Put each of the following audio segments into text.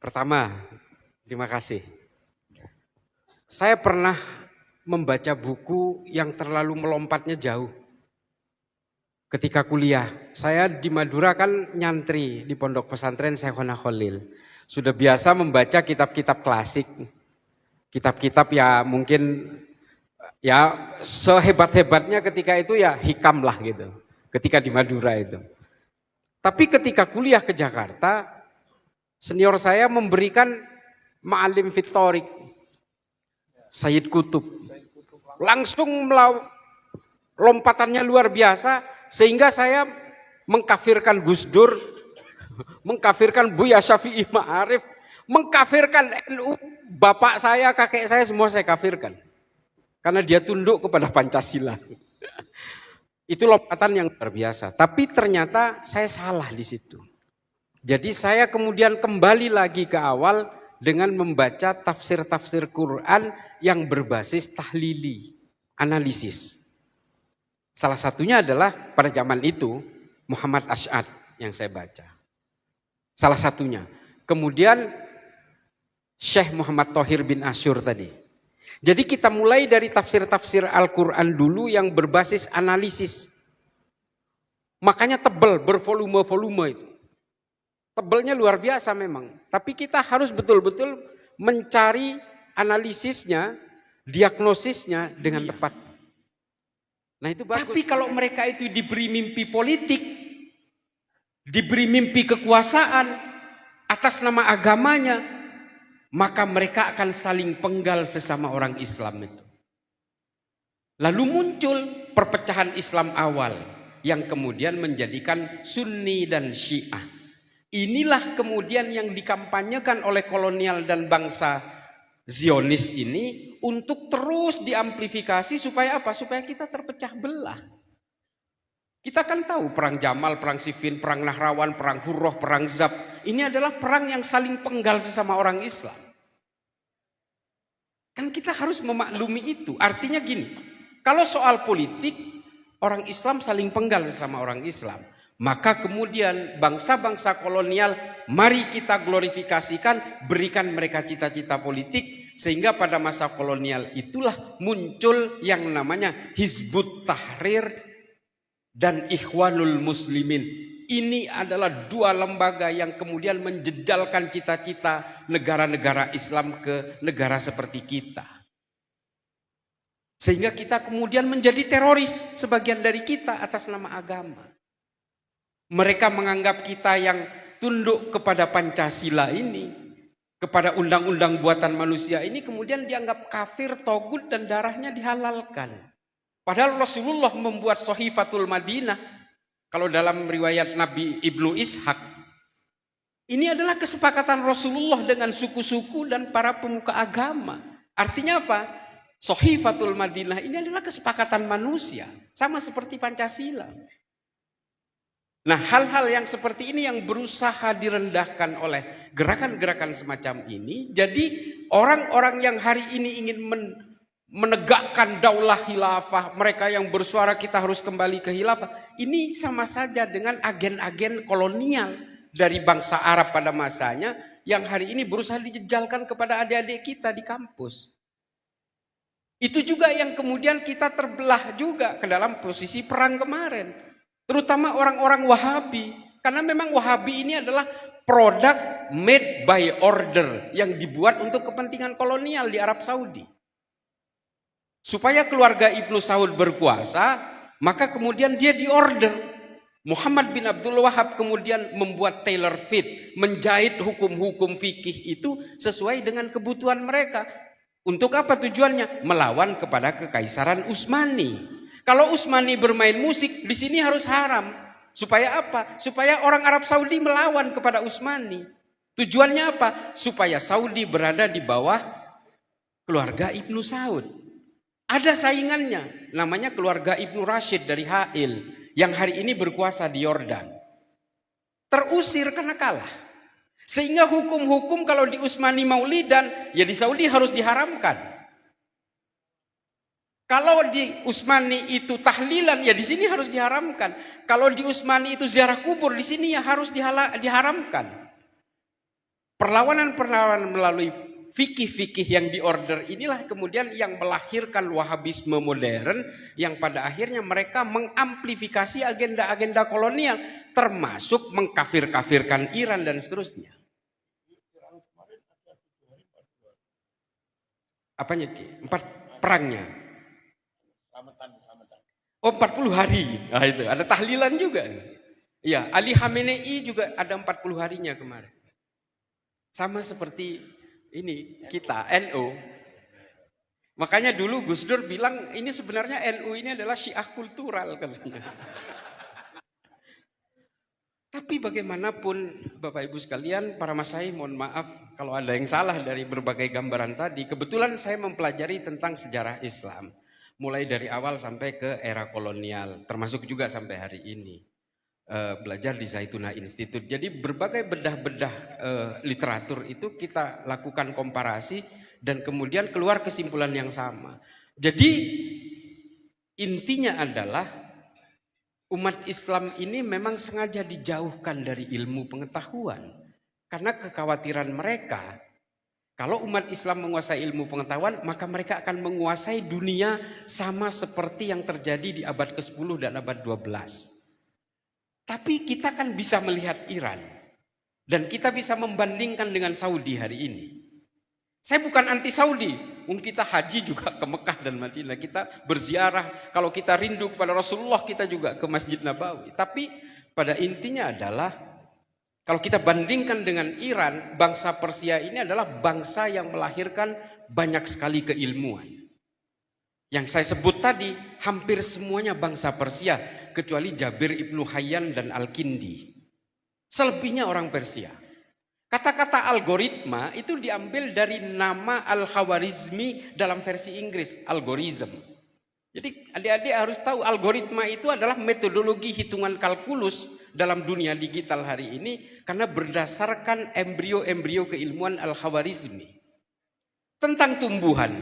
Pertama, terima kasih. Saya pernah membaca buku yang terlalu melompatnya jauh. Ketika kuliah, saya di Madura kan nyantri di pondok pesantren Syekhona Khalil. Sudah biasa membaca kitab-kitab klasik. Kitab-kitab ya mungkin ya sehebat-hebatnya ketika itu ya hikam lah gitu. Ketika di Madura itu. Tapi ketika kuliah ke Jakarta, senior saya memberikan Ma'alim Fitorik, Sayyid Qutb. Langsung lompatannya luar biasa sehingga saya mengkafirkan Gus Dur, mengkafirkan Buya Syafi'i Ma'arif, mengkafirkan NU, bapak saya, kakek saya semua saya kafirkan. Karena dia tunduk kepada Pancasila. Itu lompatan yang luar biasa. Tapi ternyata saya salah di situ. Jadi saya kemudian kembali lagi ke awal dengan membaca tafsir-tafsir Quran yang berbasis tahlili, analisis. Salah satunya adalah pada zaman itu Muhammad Asy'ad yang saya baca. Salah satunya. Kemudian Syekh Muhammad Thohir bin Asyur tadi. Jadi kita mulai dari tafsir-tafsir Al-Quran dulu yang berbasis analisis. Makanya tebal, bervolume-volume itu. Tebalnya luar biasa memang. Tapi kita harus betul-betul mencari analisisnya, diagnosisnya dengan tepat. Nah itu bagus. Tapi kalau mereka itu diberi mimpi politik, diberi mimpi kekuasaan atas nama agamanya, maka mereka akan saling penggal sesama orang Islam itu. Lalu muncul perpecahan Islam awal yang kemudian menjadikan Sunni dan Syiah. Inilah kemudian yang dikampanyekan oleh kolonial dan bangsa Zionis ini untuk terus diamplifikasi supaya apa? Supaya kita terpecah belah. Kita kan tahu perang Jamal, perang Siffin, perang Nahrawan, perang Hurrah, perang Zab. Ini adalah perang yang saling penggal sesama orang Islam. Kan kita harus memaklumi itu. Artinya gini, kalau soal politik, orang Islam saling penggal sesama orang Islam. Maka kemudian bangsa-bangsa kolonial, mari kita glorifikasikan, berikan mereka cita-cita politik. Sehingga pada masa kolonial itulah muncul yang namanya Hizbut Tahrir dan Ikhwanul Muslimin. Ini adalah dua lembaga yang kemudian menjejalkan cita-cita negara-negara Islam ke negara seperti kita. Sehingga kita kemudian menjadi teroris sebagian dari kita atas nama agama. Mereka menganggap kita yang tunduk kepada Pancasila ini, kepada undang-undang buatan manusia ini kemudian dianggap kafir, togut dan darahnya dihalalkan. Padahal Rasulullah membuat Sahifatul Madinah. Kalau dalam riwayat Nabi Ibnu Ishaq, ini adalah kesepakatan Rasulullah dengan suku-suku dan para pemuka agama. Artinya apa? Sahifatul Madinah ini adalah kesepakatan manusia, sama seperti Pancasila. Nah, hal-hal yang seperti ini yang berusaha direndahkan oleh gerakan-gerakan semacam ini. Jadi orang-orang yang hari ini ingin menegakkan daulah khilafah, mereka yang bersuara kita harus kembali ke khilafah, ini sama saja dengan agen-agen kolonial dari bangsa Arab pada masanya yang hari ini berusaha dijejalkan kepada adik-adik kita di kampus. Itu juga yang kemudian kita terbelah juga ke dalam posisi perang kemarin. Terutama orang-orang Wahabi. Karena memang Wahabi ini adalah produk made by order yang dibuat untuk kepentingan kolonial di Arab Saudi. Supaya keluarga Ibnu Saud berkuasa, maka kemudian dia diorder. Muhammad bin Abdul Wahab kemudian membuat tailor fit, menjahit hukum-hukum fikih itu sesuai dengan kebutuhan mereka. Untuk apa tujuannya? Melawan kepada kekaisaran Utsmani. Kalau Utsmani bermain musik, di sini harus haram. Supaya apa? Supaya orang Arab Saudi melawan kepada Utsmani. Tujuannya apa? Supaya Saudi berada di bawah keluarga Ibnu Saud. Ada saingannya, namanya keluarga Ibnu Rashid dari Ha'il, yang hari ini berkuasa di Yordan. Terusir karena kalah. Sehingga hukum-hukum kalau di Utsmani maulidan, ya di Saudi harus diharamkan. Kalau di Utsmani itu tahlilan, ya di sini harus diharamkan. Kalau di Utsmani itu ziarah kubur, di sini ya harus diharamkan. Perlawanan-perlawanan melalui fikih-fikih yang diorder inilah kemudian yang melahirkan Wahabisme modern, yang pada akhirnya mereka mengamplifikasi agenda-agenda kolonial, termasuk mengkafir-kafirkan Iran dan seterusnya. Apanya Ki? 4 perangnya. Oh, 40 hari. Nah, itu ada tahlilan juga. Ya, Ali Khamenei juga ada 40 harinya kemarin. Sama seperti ini kita NU. Makanya dulu Gus Dur bilang ini sebenarnya NU ini adalah Syiah kultural katanya. Tapi bagaimanapun Bapak Ibu sekalian, para masyayikh, mohon maaf kalau ada yang salah dari berbagai gambaran tadi. Kebetulan saya mempelajari tentang sejarah Islam. Mulai dari awal sampai ke era kolonial, termasuk juga sampai hari ini. Belajar di Zaituna Institute. Jadi berbagai bedah-bedah literatur itu kita lakukan komparasi dan kemudian keluar kesimpulan yang sama. Jadi intinya adalah umat Islam ini memang sengaja dijauhkan dari ilmu pengetahuan. Karena kekhawatiran mereka, kalau umat Islam menguasai ilmu pengetahuan, maka mereka akan menguasai dunia sama seperti yang terjadi di abad ke-10 dan abad 12. Tapi kita kan bisa melihat Iran. Dan kita bisa membandingkan dengan Saudi hari ini. Saya bukan anti Saudi. Kita haji juga ke Mekah dan Madinah. Kita berziarah. Kalau kita rindu kepada Rasulullah, kita juga ke Masjid Nabawi. Tapi pada intinya adalah, kalau kita bandingkan dengan Iran, bangsa Persia ini adalah bangsa yang melahirkan banyak sekali keilmuan. Yang saya sebut tadi, hampir semuanya bangsa Persia, kecuali Jabir ibnu Hayyan dan Al-Kindi. Selebihnya orang Persia. Kata-kata algoritma itu diambil dari nama Al-Khawarizmi dalam versi Inggris, algorithm. Jadi adik-adik harus tahu algoritma itu adalah metodologi hitungan kalkulus dalam dunia digital hari ini, karena berdasarkan embrio-embrio keilmuan Al-Khawarizmi. Tentang tumbuhan,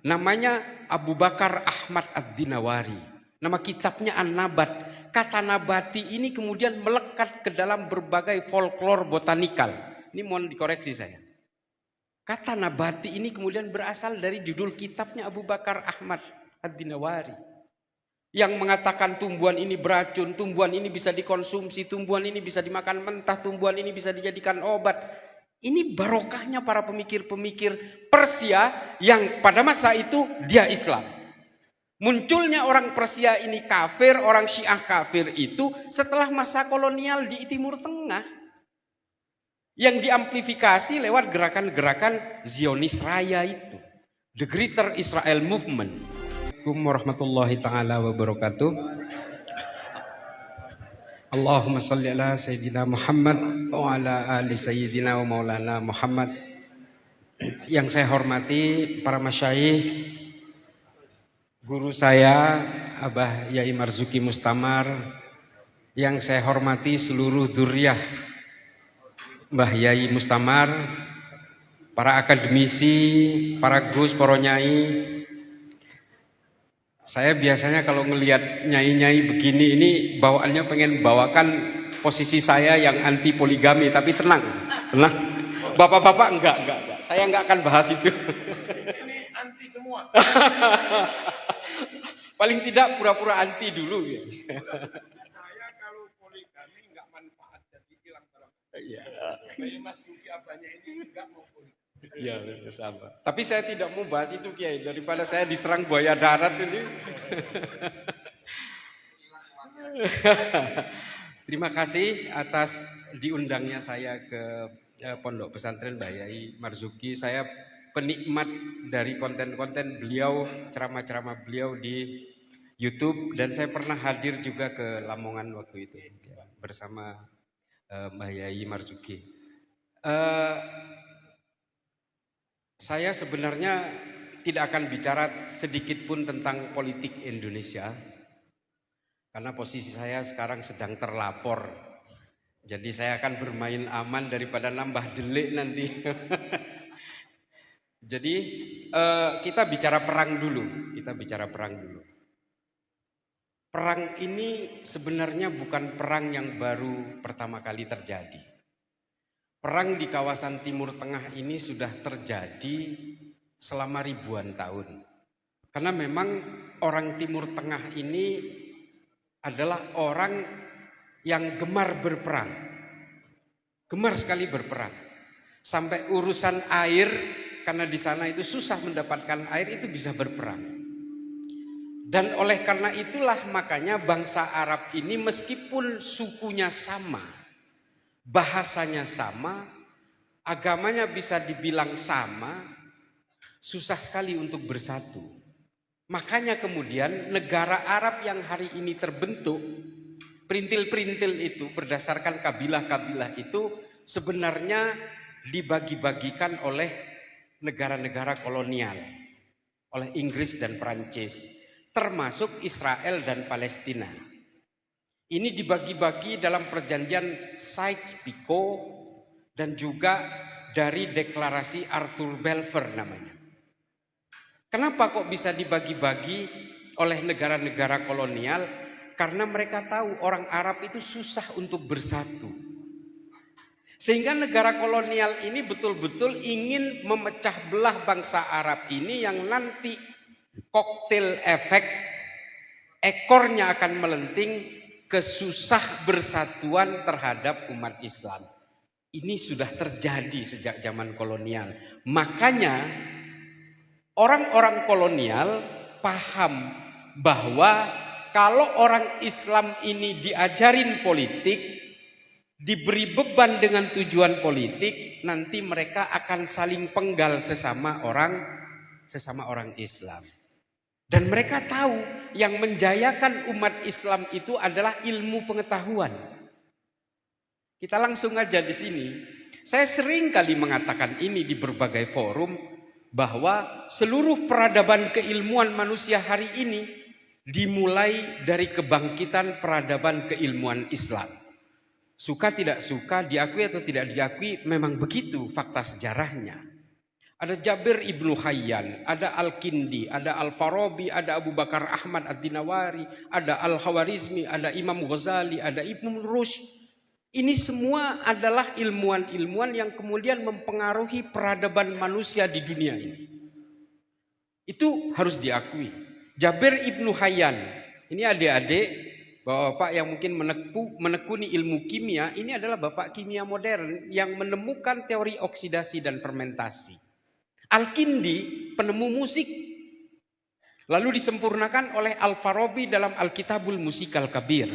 namanya Abu Bakar Ahmad Ad-Dinawari. Nama kitabnya An-Nabat. Kata nabati ini kemudian melekat ke dalam berbagai folklore botanikal. Ini mohon dikoreksi saya. Kata nabati ini kemudian berasal dari judul kitabnya Abu Bakar Ahmad Ad-Dinawari. Yang mengatakan tumbuhan ini beracun, tumbuhan ini bisa dikonsumsi, tumbuhan ini bisa dimakan mentah, tumbuhan ini bisa dijadikan obat. Ini barokahnya para pemikir-pemikir Persia yang pada masa itu dia Islam. Munculnya orang Persia ini kafir, orang Syiah kafir itu setelah masa kolonial di Timur Tengah. Yang diamplifikasi lewat gerakan-gerakan Zionis Raya itu. The Greater Israel Movement. Assalamualaikum warahmatullahi ta'ala wabarakatuh. Allahumma salli ala Sayyidina Muhammad wa ala ali Sayyidina wa maulana Muhammad. Yang saya hormati para masyayikh, guru saya Abah Yai Marzuki Mustamar, yang saya hormati seluruh dzurriyyah Mbah Yai Mustamar, para akademisi, para gus, para nyai. Saya biasanya kalau ngelihat nyai-nyai begini ini bawaannya pengen bawakan posisi saya yang anti poligami, tapi tenang. Bapak-bapak enggak. Saya enggak akan bahas itu. Ini anti semua. Paling tidak pura-pura anti dulu ya. Saya kalau poligami enggak manfaat, jadi hilang barang. Iya. Kayak Mas Duki abahnya ini enggak mau poligami. Iya, sama. Tapi saya tidak mau bahas itu Kiai, daripada saya diserang buaya darat ini. Terima kasih atas diundangnya saya ke Pondok Pesantren Mbah Yai Marzuki. Saya penikmat dari konten-konten beliau, ceramah-ceramah beliau di YouTube, dan saya pernah hadir juga ke Lamongan waktu itu bersama Mbah Yai Marzuki. Saya sebenarnya tidak akan bicara sedikit pun tentang politik Indonesia, karena posisi saya sekarang sedang terlapor. Jadi saya akan bermain aman daripada nambah delik nanti. Jadi kita bicara perang dulu. Perang ini sebenarnya bukan perang yang baru pertama kali terjadi. Perang di kawasan Timur Tengah ini sudah terjadi selama ribuan tahun. Karena memang orang Timur Tengah ini adalah orang yang gemar berperang. Gemar sekali berperang. Sampai urusan air, karena di sana itu susah mendapatkan air, itu bisa berperang. Dan oleh karena itulah makanya bangsa Arab ini meskipun sukunya sama, bahasanya sama, agamanya bisa dibilang sama, susah sekali untuk bersatu. Makanya kemudian negara Arab yang hari ini terbentuk, perintil-perintil itu berdasarkan kabilah-kabilah itu sebenarnya dibagi-bagikan oleh negara-negara kolonial, oleh Inggris dan Perancis, termasuk Israel dan Palestina. Ini dibagi-bagi dalam perjanjian Sykes-Picot dan juga dari deklarasi Arthur Balfour namanya. Kenapa kok bisa dibagi-bagi oleh negara-negara kolonial? Karena mereka tahu orang Arab itu susah untuk bersatu. Sehingga negara kolonial ini betul-betul ingin memecah belah bangsa Arab ini yang nanti koktail efek ekornya akan melenting ke susah bersatuan terhadap umat Islam. Ini sudah terjadi sejak zaman kolonial. Makanya orang-orang kolonial paham bahwa kalau orang Islam ini diajarin politik, diberi beban dengan tujuan politik, nanti mereka akan saling penggal sesama orang Islam. Dan mereka tahu yang menjayakan umat Islam itu adalah ilmu pengetahuan. Kita langsung aja di sini. Saya sering kali mengatakan ini di berbagai forum, bahwa seluruh peradaban keilmuan manusia hari ini dimulai dari kebangkitan peradaban keilmuan Islam. Suka tidak suka, diakui atau tidak diakui, memang begitu fakta sejarahnya. Ada Jabir Ibnu Hayyan, ada Al-Kindi, ada Al-Farabi, ada Abu Bakar Ahmad Ad-Dinawari, ada Al-Khawarizmi, ada Imam Ghazali, ada Ibnu Rushd. Ini semua adalah ilmuwan-ilmuwan yang kemudian mempengaruhi peradaban manusia di dunia ini. Itu harus diakui. Jabir Ibnu Hayyan, ini adik-adik, bapak-bapak yang mungkin menekuni ilmu kimia, ini adalah bapak kimia modern yang menemukan teori oksidasi dan fermentasi. Al-Kindi, penemu musik, lalu disempurnakan oleh Al-Farabi dalam Al-Kitabul Musikal Kabir.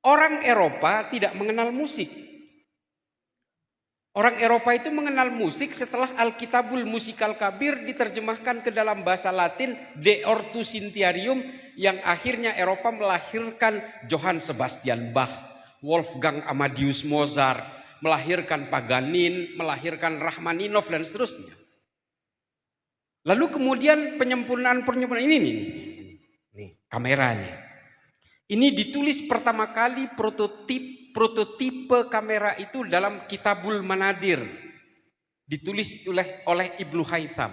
Orang Eropa tidak mengenal musik. Orang Eropa itu mengenal musik setelah Al-Kitabul Musikal Kabir diterjemahkan ke dalam bahasa Latin De Ortu Sintiarium, yang akhirnya Eropa melahirkan Johann Sebastian Bach, Wolfgang Amadeus Mozart, melahirkan Paganini, melahirkan Rachmaninov dan seterusnya. Lalu kemudian penyempurnaan ini nih kameranya. Ini ditulis pertama kali prototipe kamera itu dalam Kitabul Manadir, ditulis oleh Ibnu Haytham.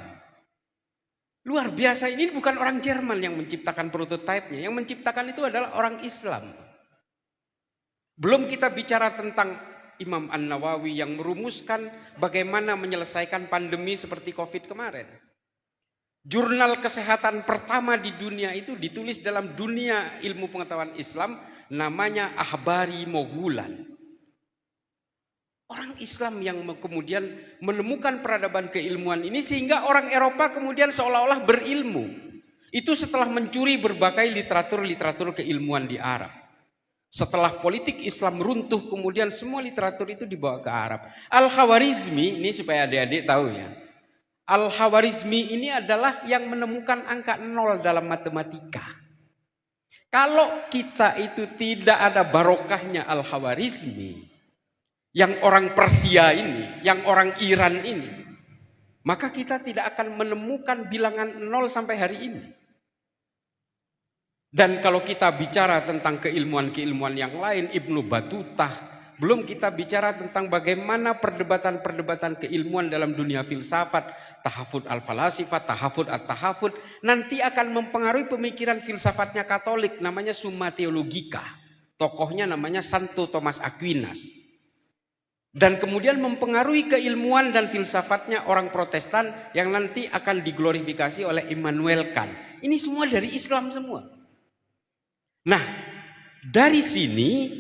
Luar biasa, ini bukan orang Jerman yang menciptakan prototipenya, yang menciptakan itu adalah orang Islam. Belum kita bicara tentang Imam An-Nawawi yang merumuskan bagaimana menyelesaikan pandemi seperti COVID kemarin. Jurnal kesehatan pertama di dunia itu ditulis dalam dunia ilmu pengetahuan Islam, namanya Ahbari Moghulan. Orang Islam yang kemudian menemukan peradaban keilmuan ini, sehingga orang Eropa kemudian seolah-olah berilmu. Itu setelah mencuri berbagai literatur keilmuan di Arab. Setelah politik Islam runtuh, kemudian semua literatur itu dibawa ke Arab. Al-Khawarizmi, ini supaya adik-adik tahu ya. Al-Khawarizmi ini adalah yang menemukan angka 0 dalam matematika. Kalau kita itu tidak ada barokahnya Al-Khawarizmi, yang orang Persia ini, yang orang Iran ini, maka kita tidak akan menemukan bilangan 0 sampai hari ini. Dan kalau kita bicara tentang keilmuan-keilmuan yang lain, Ibnu Batutah, belum kita bicara tentang bagaimana perdebatan-perdebatan keilmuan dalam dunia filsafat, tahafud al-falasifah, tahafud at-tahafud, nanti akan mempengaruhi pemikiran filsafatnya Katolik, namanya Summa Theologica. Tokohnya namanya Santo Thomas Aquinas. Dan kemudian mempengaruhi keilmuan dan filsafatnya orang Protestan yang nanti akan diglorifikasi oleh Immanuel Kant. Ini semua dari Islam semua. Nah, dari sini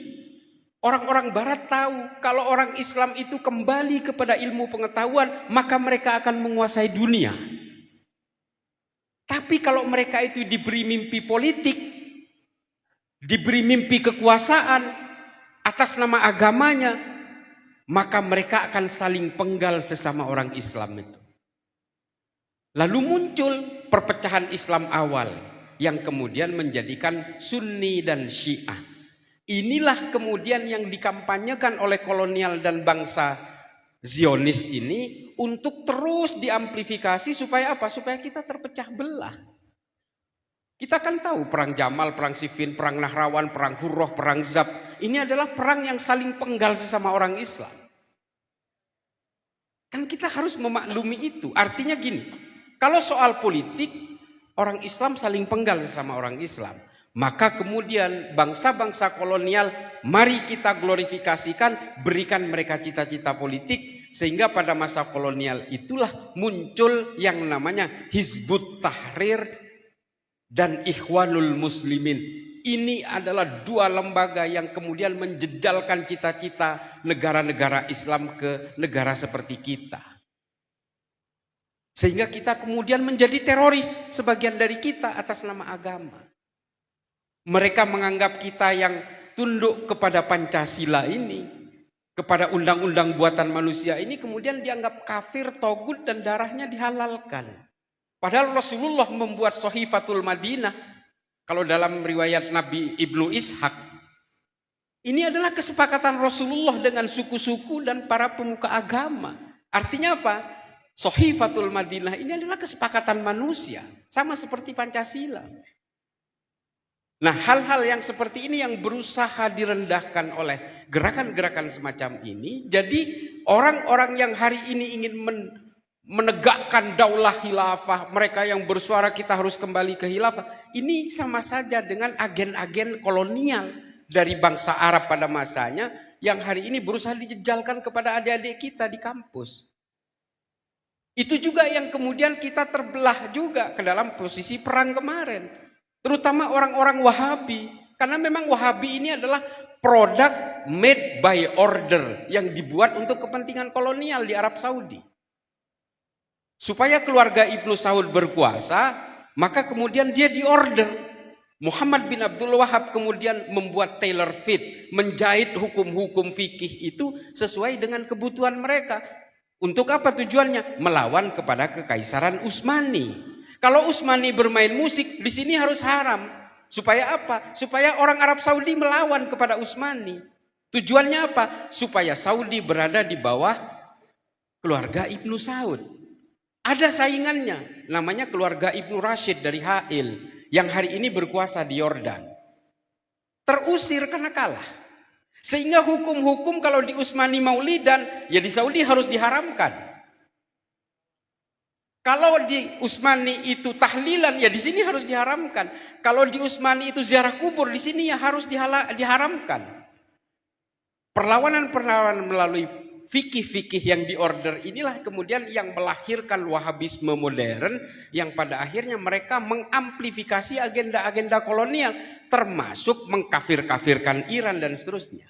orang-orang Barat tahu kalau orang Islam itu kembali kepada ilmu pengetahuan, maka mereka akan menguasai dunia. Tapi kalau mereka itu diberi mimpi politik, diberi mimpi kekuasaan atas nama agamanya, maka mereka akan saling penggal sesama orang Islam itu. Lalu muncul perpecahan Islam awal yang kemudian menjadikan Sunni dan Syiah. Inilah kemudian yang dikampanyekan oleh kolonial dan bangsa Zionis ini untuk terus diamplifikasi supaya apa? Supaya kita terpecah belah. Kita kan tahu perang Jamal, perang Siffin, perang Nahrawan, perang Hurrah, perang Zab. Ini adalah perang yang saling penggal sesama orang Islam. Kan kita harus memaklumi itu. Artinya gini, kalau soal politik, orang Islam saling penggal sesama orang Islam. Maka kemudian bangsa-bangsa kolonial, mari kita glorifikasikan, berikan mereka cita-cita politik. Sehingga pada masa kolonial itulah muncul yang namanya Hizbut Tahrir dan Ikhwanul Muslimin. Ini adalah dua lembaga yang kemudian menjejalkan cita-cita negara-negara Islam ke negara seperti kita. Sehingga kita kemudian menjadi teroris, sebagian dari kita atas nama agama. Mereka menganggap kita yang tunduk kepada Pancasila ini, kepada undang-undang buatan manusia ini, kemudian dianggap kafir, togut, dan darahnya dihalalkan. Padahal Rasulullah membuat Sahifatul Madinah. Kalau dalam riwayat Nabi Ibnu Ishaq, ini adalah kesepakatan Rasulullah dengan suku-suku dan para pemuka agama. Artinya apa? Sahifatul Madinah ini adalah kesepakatan manusia, sama seperti Pancasila. Nah, hal-hal yang seperti ini yang berusaha direndahkan oleh gerakan-gerakan semacam ini. Jadi orang-orang yang hari ini ingin menegakkan daulah khilafah, mereka yang bersuara kita harus kembali ke khilafah, ini sama saja dengan agen-agen kolonial dari bangsa Arab pada masanya yang hari ini berusaha dijejalkan kepada adik-adik kita di kampus. Itu juga yang kemudian kita terbelah juga ke dalam posisi perang kemarin, terutama orang-orang Wahabi, karena memang Wahabi ini adalah produk made by order yang dibuat untuk kepentingan kolonial di Arab Saudi. Supaya keluarga Ibnu Saud berkuasa, maka kemudian dia diorder. Muhammad bin Abdul Wahab kemudian membuat tailor fit, menjahit hukum-hukum fikih itu sesuai dengan kebutuhan mereka. Untuk apa tujuannya? Melawan kepada kekaisaran Utsmani. Kalau Utsmani bermain musik, di sini harus haram. Supaya apa? Supaya orang Arab Saudi melawan kepada Utsmani. Tujuannya apa? Supaya Saudi berada di bawah keluarga Ibnu Saud. Ada saingannya, namanya keluarga Ibnu Rashid dari Ha'il, yang hari ini berkuasa di Yordan. Terusir karena kalah. Sehingga hukum-hukum kalau di Utsmani maulidan, ya di Saudi harus diharamkan. Kalau di Utsmani itu tahlilan, ya di sini harus diharamkan. Kalau di Utsmani itu ziarah kubur, di sini ya harus diharamkan. Perlawanan-perlawanan melalui fikih-fikih yang diorder inilah kemudian yang melahirkan Wahabisme modern, yang pada akhirnya mereka mengamplifikasi agenda-agenda kolonial, termasuk mengkafir-kafirkan Iran dan seterusnya.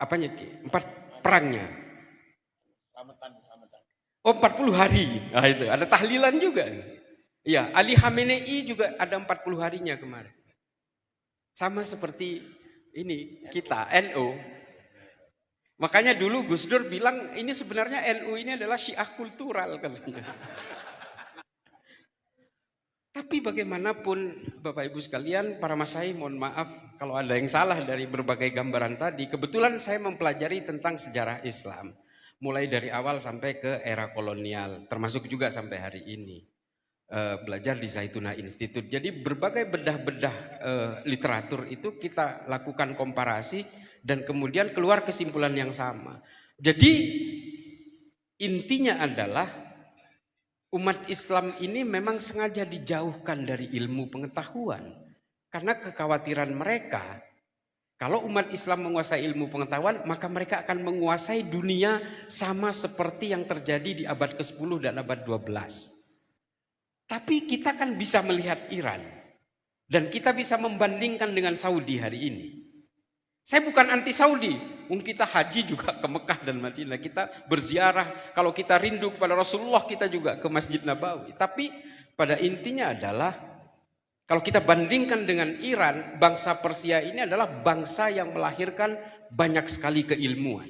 Apanya? 4 perangnya. Oh, 40 hari. Nah, itu ada tahlilan juga. Iya, Ali Khamenei juga ada 40 harinya kemarin. Sama seperti ini kita NU. Makanya dulu Gus Dur bilang ini sebenarnya NU ini adalah Syiah kultural katanya. Tapi bagaimanapun Bapak Ibu sekalian, para masai, mohon maaf kalau ada yang salah dari berbagai gambaran tadi. Kebetulan saya mempelajari tentang sejarah Islam, mulai dari awal sampai ke era kolonial, termasuk juga sampai hari ini. Belajar di Zaituna Institute. Jadi berbagai bedah-bedah literatur itu kita lakukan komparasi dan kemudian keluar kesimpulan yang sama. Jadi intinya adalah umat Islam ini memang sengaja dijauhkan dari ilmu pengetahuan karena kekhawatiran mereka Kalau umat Islam menguasai ilmu pengetahuan, maka mereka akan menguasai dunia sama seperti yang terjadi di abad ke-10 dan abad 12. Tapi kita kan bisa melihat Iran. Dan kita bisa membandingkan dengan Saudi hari ini. Saya bukan anti Saudi. Kita haji juga ke Mekah dan Madinah. Kita berziarah. Kalau kita rindu kepada Rasulullah, kita juga ke Masjid Nabawi. Tapi pada intinya adalah, kalau kita bandingkan dengan Iran, bangsa Persia ini adalah bangsa yang melahirkan banyak sekali keilmuan.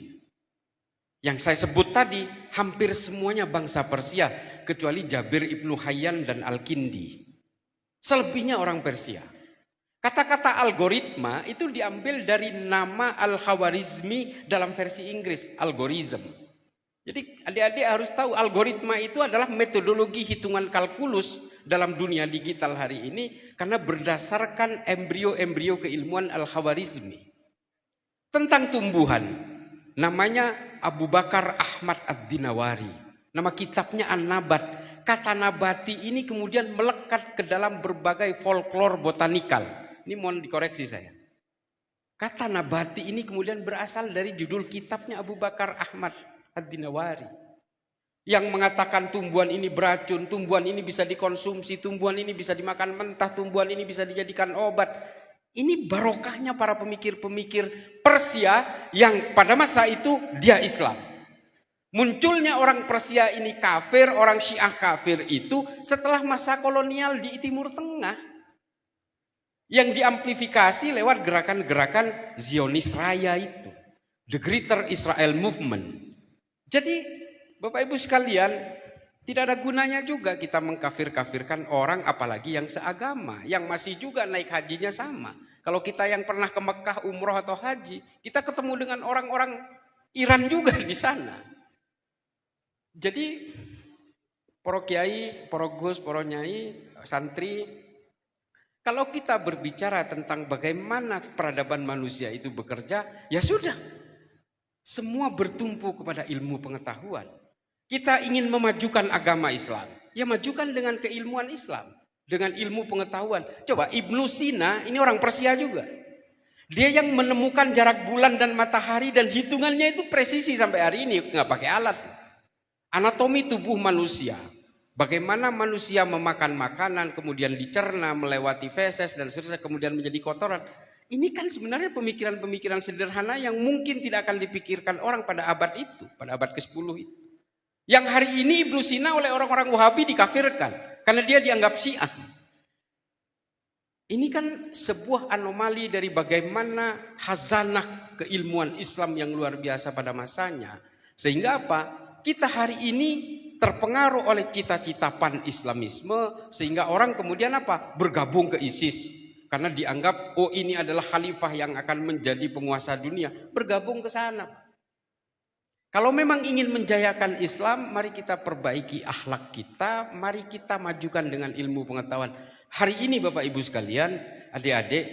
Yang saya sebut tadi, hampir semuanya bangsa Persia, kecuali Jabir ibnu Hayyan dan Al-Kindi. Selebihnya orang Persia. Kata-kata algoritma itu diambil dari nama Al-Khawarizmi dalam versi Inggris, algorithm. Jadi adik-adik harus tahu, algoritma itu adalah metodologi hitungan kalkulus dalam dunia digital hari ini, karena berdasarkan embrio-embrio keilmuan Al-Khawarizmi. Tentang tumbuhan, namanya Abu Bakar Ahmad Ad-Dinawari. Nama kitabnya An-Nabat. Kata nabati ini kemudian melekat ke dalam berbagai folklore botanikal. Ini mohon dikoreksi saya. Kata nabati ini kemudian berasal dari judul kitabnya Abu Bakar Ahmad Ad-Dinawari. Yang mengatakan tumbuhan ini beracun, tumbuhan ini bisa dikonsumsi, tumbuhan ini bisa dimakan mentah, tumbuhan ini bisa dijadikan obat. Ini barokahnya para pemikir-pemikir Persia yang pada masa itu dia Islam. Munculnya orang Persia ini kafir, orang Syiah kafir itu setelah masa kolonial di Timur Tengah. Yang diamplifikasi lewat gerakan-gerakan Zionis Raya itu. The Greater Israel Movement. Jadi Bapak Ibu sekalian, tidak ada gunanya juga kita mengkafir-kafirkan orang apalagi yang seagama. Yang masih juga naik hajinya sama. Kalau kita yang pernah ke Mekah umroh atau haji, kita ketemu dengan orang-orang Iran juga di sana. Jadi para kiai, para gus, para nyai, santri, kalau kita berbicara tentang bagaimana peradaban manusia itu bekerja, ya sudah. Semua bertumpu kepada ilmu pengetahuan. Kita ingin memajukan agama Islam, ya majukan dengan keilmuan Islam, dengan ilmu pengetahuan. Coba Ibnu Sina, ini orang Persia juga. Dia yang menemukan jarak bulan dan matahari dan hitungannya itu presisi sampai hari ini, nggak pakai alat. Anatomi tubuh manusia, bagaimana manusia memakan makanan, kemudian dicerna, melewati feses dan seterusnya, kemudian menjadi kotoran. Ini kan sebenarnya pemikiran-pemikiran sederhana yang mungkin tidak akan dipikirkan orang pada abad itu, pada abad ke-10 itu. Yang hari ini Ibnu Sina oleh orang-orang Wahabi dikafirkan, karena dia dianggap Syiah. Ini kan sebuah anomali dari bagaimana khazanah keilmuan Islam yang luar biasa pada masanya. Sehingga apa? Kita hari ini terpengaruh oleh cita-cita pan-Islamisme, sehingga orang kemudian apa? Bergabung ke ISIS. Karena dianggap, oh ini adalah khalifah yang akan menjadi penguasa dunia. Bergabung ke sana. Kalau memang ingin menjayakan Islam, mari kita perbaiki akhlak kita, mari kita majukan dengan ilmu pengetahuan. Hari ini Bapak Ibu sekalian, adik-adik,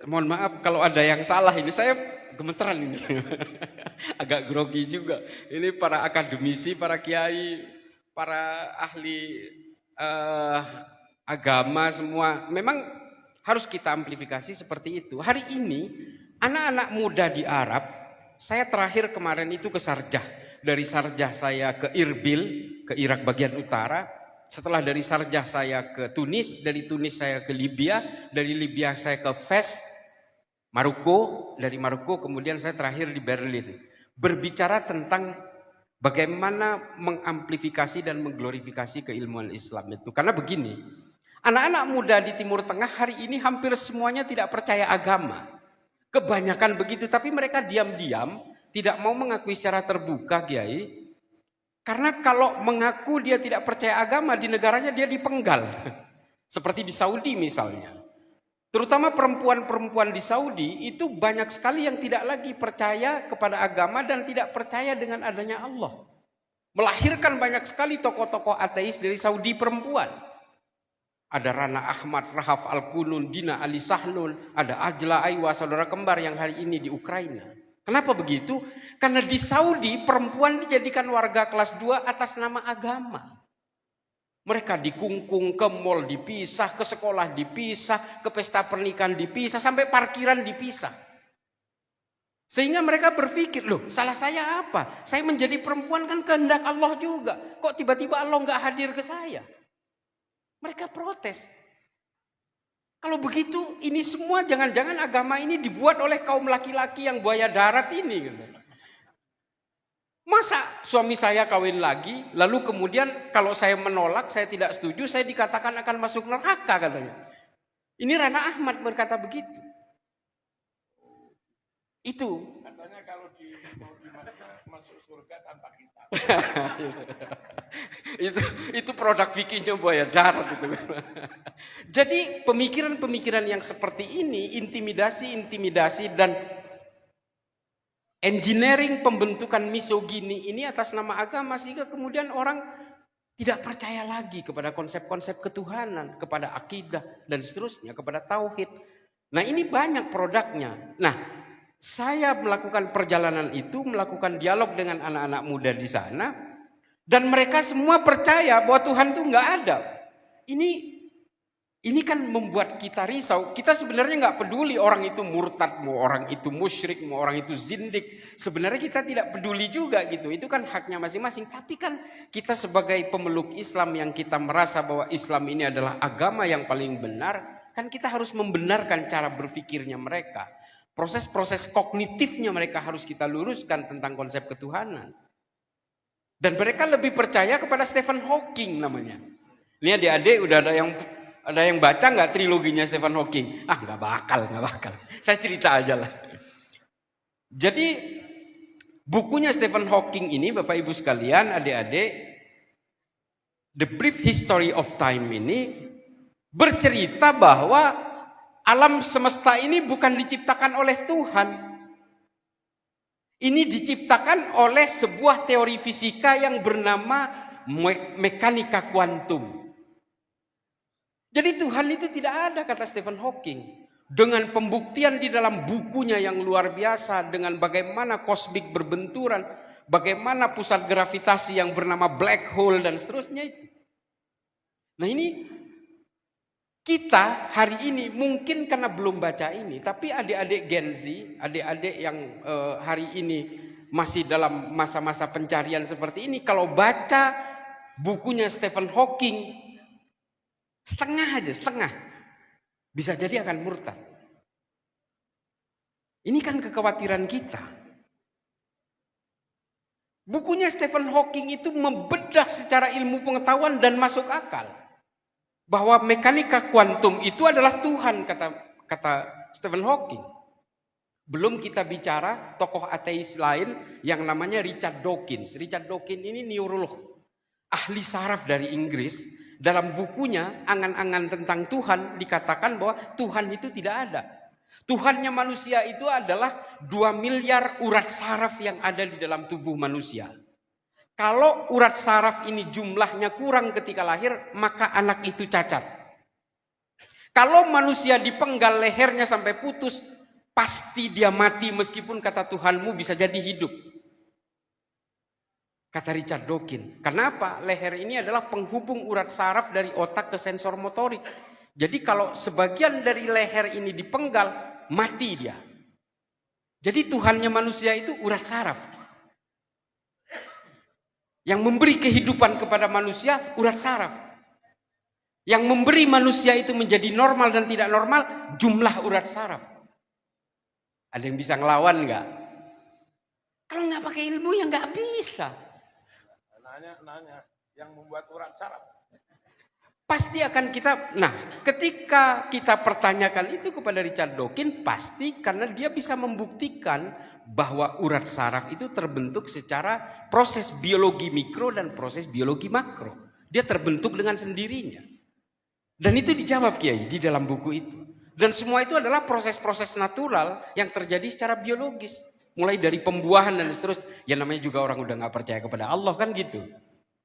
mohon maaf kalau ada yang salah ini, saya gemeteran ini. Agak grogi juga. Ini para akademisi, para kiai, para ahli agama semua. Memang harus kita amplifikasi seperti itu. Hari ini anak-anak muda di Arab, saya terakhir kemarin itu ke Sarjah. Dari Sarjah saya ke Irbil, ke Irak bagian utara. Setelah dari Sarjah saya ke Tunis, dari Tunis saya ke Libya, dari Libya saya ke Fes, Maroko, dari Maroko kemudian saya terakhir di Berlin. Berbicara tentang bagaimana mengamplifikasi dan mengglorifikasi keilmuan Islam itu. Karena begini, anak-anak muda di Timur Tengah hari ini hampir semuanya tidak percaya agama. Kebanyakan begitu, tapi mereka diam-diam tidak mau mengakui secara terbuka, Kiai. Karena kalau mengaku dia tidak percaya agama, di negaranya dia dipenggal. Seperti di Saudi misalnya. Terutama perempuan-perempuan di Saudi itu banyak sekali yang tidak lagi percaya kepada agama dan tidak percaya dengan adanya Allah. Melahirkan banyak sekali tokoh-tokoh ateis dari Saudi perempuan. Ada Rana Ahmad, Rahaf Al-Kunun, Dina Ali Sahlun, ada Ajla Aywa, saudara kembar yang hari ini di Ukraina. Kenapa begitu? Karena di Saudi perempuan dijadikan warga kelas 2 atas nama agama. Mereka dikungkung, ke mall dipisah, ke sekolah dipisah, ke pesta pernikahan dipisah, sampai parkiran dipisah. Sehingga mereka berpikir, loh salah saya apa? Saya menjadi perempuan kan kehendak Allah juga. Kok tiba-tiba Allah nggak hadir ke saya? Mereka protes. Kalau begitu ini semua jangan-jangan agama ini dibuat oleh kaum laki-laki yang buaya darat ini. Gitu. Masa suami saya kawin lagi, lalu kemudian kalau saya menolak, saya tidak setuju, saya dikatakan akan masuk neraka katanya. Ini Rana Ahmad berkata begitu. Itu Katanya kalau mau masuk surga tanpa kita. itu produk fikihnya buaya darat itu. Jadi pemikiran-pemikiran yang seperti ini, intimidasi dan engineering pembentukan misogini ini atas nama agama, sehingga kemudian orang tidak percaya lagi kepada konsep-konsep ketuhanan, kepada akidah dan seterusnya, kepada tauhid. Nah, ini banyak produknya. Nah, saya melakukan perjalanan itu, melakukan dialog dengan anak-anak muda di sana, dan mereka semua percaya bahwa Tuhan itu nggak ada. Ini kan membuat kita risau. Kita sebenarnya nggak peduli orang itu murtad, mau orang itu musyrik, mau orang itu zindik. Sebenarnya kita tidak peduli juga gitu. Itu kan haknya masing-masing. Tapi kan kita sebagai pemeluk Islam yang kita merasa bahwa Islam ini adalah agama yang paling benar, kan kita harus membenarkan cara berpikirnya mereka. Proses-proses kognitifnya mereka harus kita luruskan tentang konsep ketuhanan. Dan mereka lebih percaya kepada Stephen Hawking namanya. Ini adik-adik udah ada yang baca nggak triloginya Stephen Hawking? Nggak bakal. Saya cerita aja lah. Jadi bukunya Stephen Hawking ini, Bapak Ibu sekalian, adik-adik, The Brief History of Time ini bercerita bahwa alam semesta ini bukan diciptakan oleh Tuhan. Ini diciptakan oleh sebuah teori fisika yang bernama mekanika kuantum. Jadi Tuhan itu tidak ada, kata Stephen Hawking. Dengan pembuktian di dalam bukunya yang luar biasa, dengan bagaimana kosmik berbenturan, bagaimana pusat gravitasi yang bernama black hole dan seterusnya itu. Nah, ini kita hari ini mungkin karena belum baca ini, tapi adik-adik Gen Z, adik-adik yang hari ini masih dalam masa-masa pencarian seperti ini, kalau baca bukunya Stephen Hawking, setengah, bisa jadi akan murtad. Ini kan kekhawatiran kita. Bukunya Stephen Hawking itu membedah secara ilmu pengetahuan dan masuk akal. Bahwa mekanika kuantum itu adalah Tuhan, kata Stephen Hawking. Belum kita bicara tokoh ateis lain yang namanya Richard Dawkins. Richard Dawkins ini neurolog, ahli saraf dari Inggris. Dalam bukunya Angan-angan tentang Tuhan dikatakan bahwa Tuhan itu tidak ada. Tuhannya manusia itu adalah 2 miliar urat saraf yang ada di dalam tubuh manusia. Kalau urat saraf ini jumlahnya kurang ketika lahir, maka anak itu cacat. Kalau manusia dipenggal lehernya sampai putus, pasti dia mati meskipun kata Tuhanmu bisa jadi hidup. Kata Richard Dawkins. Kenapa? Leher ini adalah penghubung urat saraf dari otak ke sensor motorik. Jadi kalau sebagian dari leher ini dipenggal, mati dia. Jadi Tuhannya manusia itu urat saraf. Yang memberi kehidupan kepada manusia, urat saraf. Yang memberi manusia itu menjadi normal dan tidak normal, jumlah urat saraf. Ada yang bisa ngelawan nggak? Kalau nggak pakai ilmu ya nggak bisa. Nanya, yang membuat urat saraf. Pasti akan kita, ketika kita pertanyakan itu kepada Richard Dawkins, pasti karena dia bisa membuktikan bahwa urat saraf itu terbentuk secara proses biologi mikro dan proses biologi makro. Dia terbentuk dengan sendirinya. Dan itu dijawab Kiai di dalam buku itu. Dan semua itu adalah proses-proses natural yang terjadi secara biologis. Mulai dari pembuahan dan seterusnya. Ya namanya juga orang udah gak percaya kepada Allah kan gitu.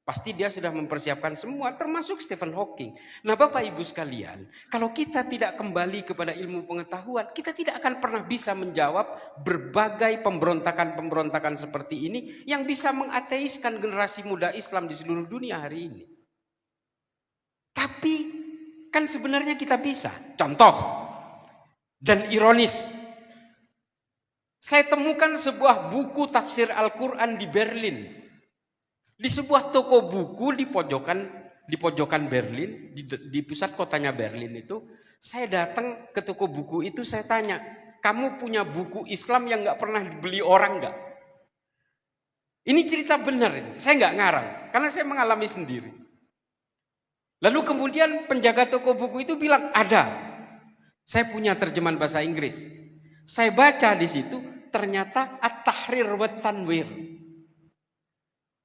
Pasti dia sudah mempersiapkan semua, termasuk Stephen Hawking. Nah Bapak Ibu sekalian, kalau kita tidak kembali kepada ilmu pengetahuan, kita tidak akan pernah bisa menjawab berbagai pemberontakan-pemberontakan seperti ini yang bisa mengateiskan generasi muda Islam di seluruh dunia hari ini. Tapi kan sebenarnya kita bisa. Contoh, dan ironis, saya temukan sebuah buku tafsir Al-Quran di Berlin. Di sebuah toko buku di pojokan Berlin, di pusat kotanya Berlin itu, saya datang ke toko buku itu, saya tanya, kamu punya buku Islam yang nggak pernah dibeli orang nggak? Ini cerita benar, saya nggak ngarang, karena saya mengalami sendiri. Lalu kemudian penjaga toko buku itu bilang, ada. Saya punya terjemahan bahasa Inggris. Saya baca di situ, ternyata At-Tahrir wa Tanwir.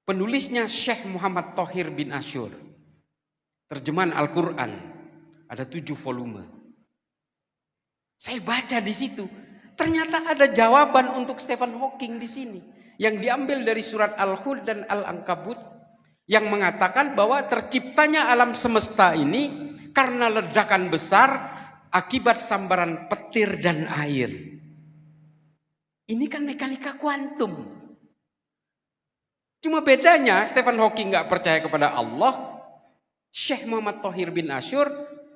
Penulisnya Syekh Muhammad Thohir bin Asyur. Terjemahan Al-Quran. Ada 7 volume. Saya baca di situ. Ternyata ada jawaban untuk Stephen Hawking di sini. Yang diambil dari surat Al-Hud dan Al-Ankabut. Yang mengatakan bahwa terciptanya alam semesta ini karena ledakan besar akibat sambaran petir dan air. Ini kan mekanika kuantum. Cuma bedanya Stephen Hawking nggak percaya kepada Allah, Syekh Muhammad Thohir bin Asyur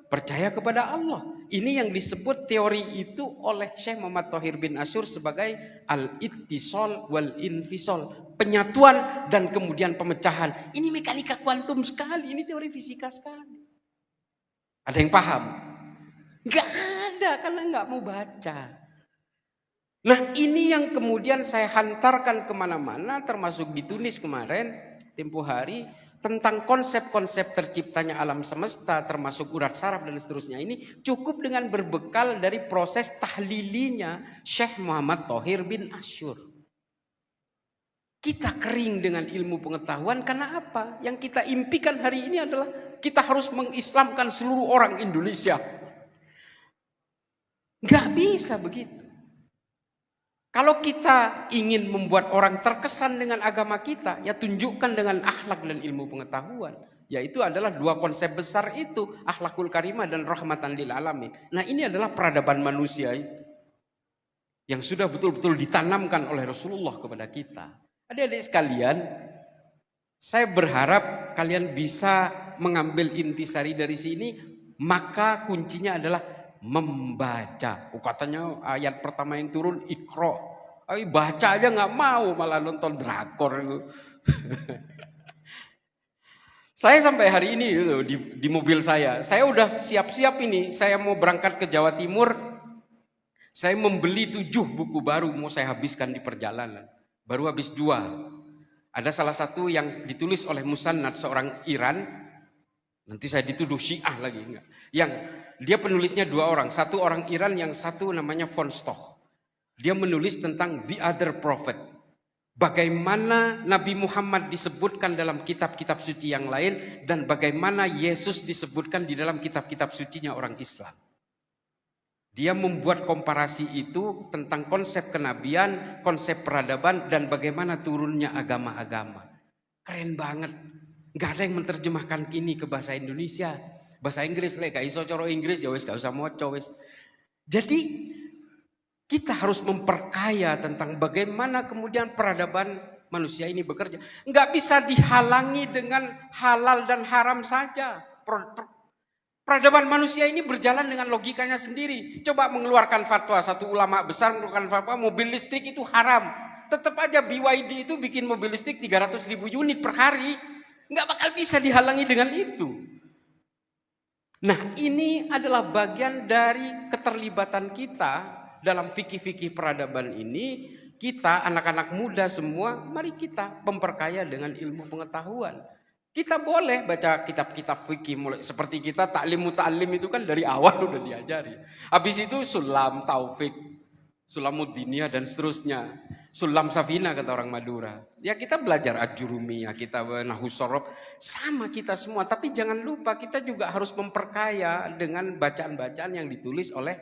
percaya kepada Allah. Ini yang disebut teori itu oleh Syekh Muhammad Thohir bin Asyur sebagai al-ittisal wal infisal, penyatuan dan kemudian pemecahan. Ini mekanika kuantum sekali, ini teori fisika sekali. Ada yang paham? Nggak ada, karena nggak mau baca. Nah, ini yang kemudian saya hantarkan kemana-mana, termasuk di Tunis kemarin, tempo hari, tentang konsep-konsep terciptanya alam semesta, termasuk urat saraf dan seterusnya ini, cukup dengan berbekal dari proses tahlilinya Syekh Muhammad Thohir bin Asyur. Kita kering dengan ilmu pengetahuan, karena apa? Yang kita impikan hari ini adalah kita harus mengislamkan seluruh orang Indonesia. Nggak bisa begitu. Kalau kita ingin membuat orang terkesan dengan agama kita, ya tunjukkan dengan akhlak dan ilmu pengetahuan. Yaitu adalah 2 konsep besar itu, akhlakul karimah dan rahmatan lil alamin. Nah, ini adalah peradaban manusia itu, yang sudah betul-betul ditanamkan oleh Rasulullah kepada kita. Adik-adik sekalian, saya berharap kalian bisa mengambil intisari dari sini, maka kuncinya adalah membaca. Katanya ayat pertama yang turun Iqra. Baca aja nggak mau, malah nonton drakor. Saya sampai hari ini di mobil saya udah siap-siap ini. Saya mau berangkat ke Jawa Timur. Saya membeli 7 buku baru mau saya habiskan di perjalanan. Baru habis 2. Ada salah satu yang ditulis oleh Musannad, seorang Iran. Nanti saya dituduh Syiah lagi, enggak. Yang dia penulisnya 2 orang, satu orang Iran, yang satu namanya von Stoch. Dia menulis tentang the other prophet. Bagaimana Nabi Muhammad disebutkan dalam kitab-kitab suci yang lain, dan bagaimana Yesus disebutkan di dalam kitab-kitab sucinya orang Islam. Dia membuat komparasi itu tentang konsep kenabian, konsep peradaban, dan bagaimana turunnya agama-agama. Keren banget. Gak ada yang menerjemahkan ini ke bahasa Indonesia. Bahasa Inggris, gak iso coro Inggris, ya wis gak usah moco wis. Jadi kita harus memperkaya tentang bagaimana kemudian peradaban manusia ini bekerja. Gak bisa dihalangi dengan halal dan haram saja. Peradaban manusia ini berjalan dengan logikanya sendiri. Coba mengeluarkan fatwa, satu ulama besar mengeluarkan fatwa mobil listrik itu haram. Tetap aja BYD itu bikin mobil listrik 300.000 unit per hari. Nggak bakal bisa dihalangi dengan itu. Nah, ini adalah bagian dari keterlibatan kita dalam fikih-fikih peradaban ini. Kita anak-anak muda semua, mari kita memperkaya dengan ilmu pengetahuan. Kita boleh baca kitab-kitab fikih, mulai seperti kita taklim muta'allim itu kan dari awal udah diajari. Habis itu sulam, taufik, sulamuddiniyah dan seterusnya. Sulam safina kata orang Madura. Ya kita belajar ajurumiyah, kita nahus sorob, sama kita semua. Tapi jangan lupa kita juga harus memperkaya dengan bacaan-bacaan yang ditulis oleh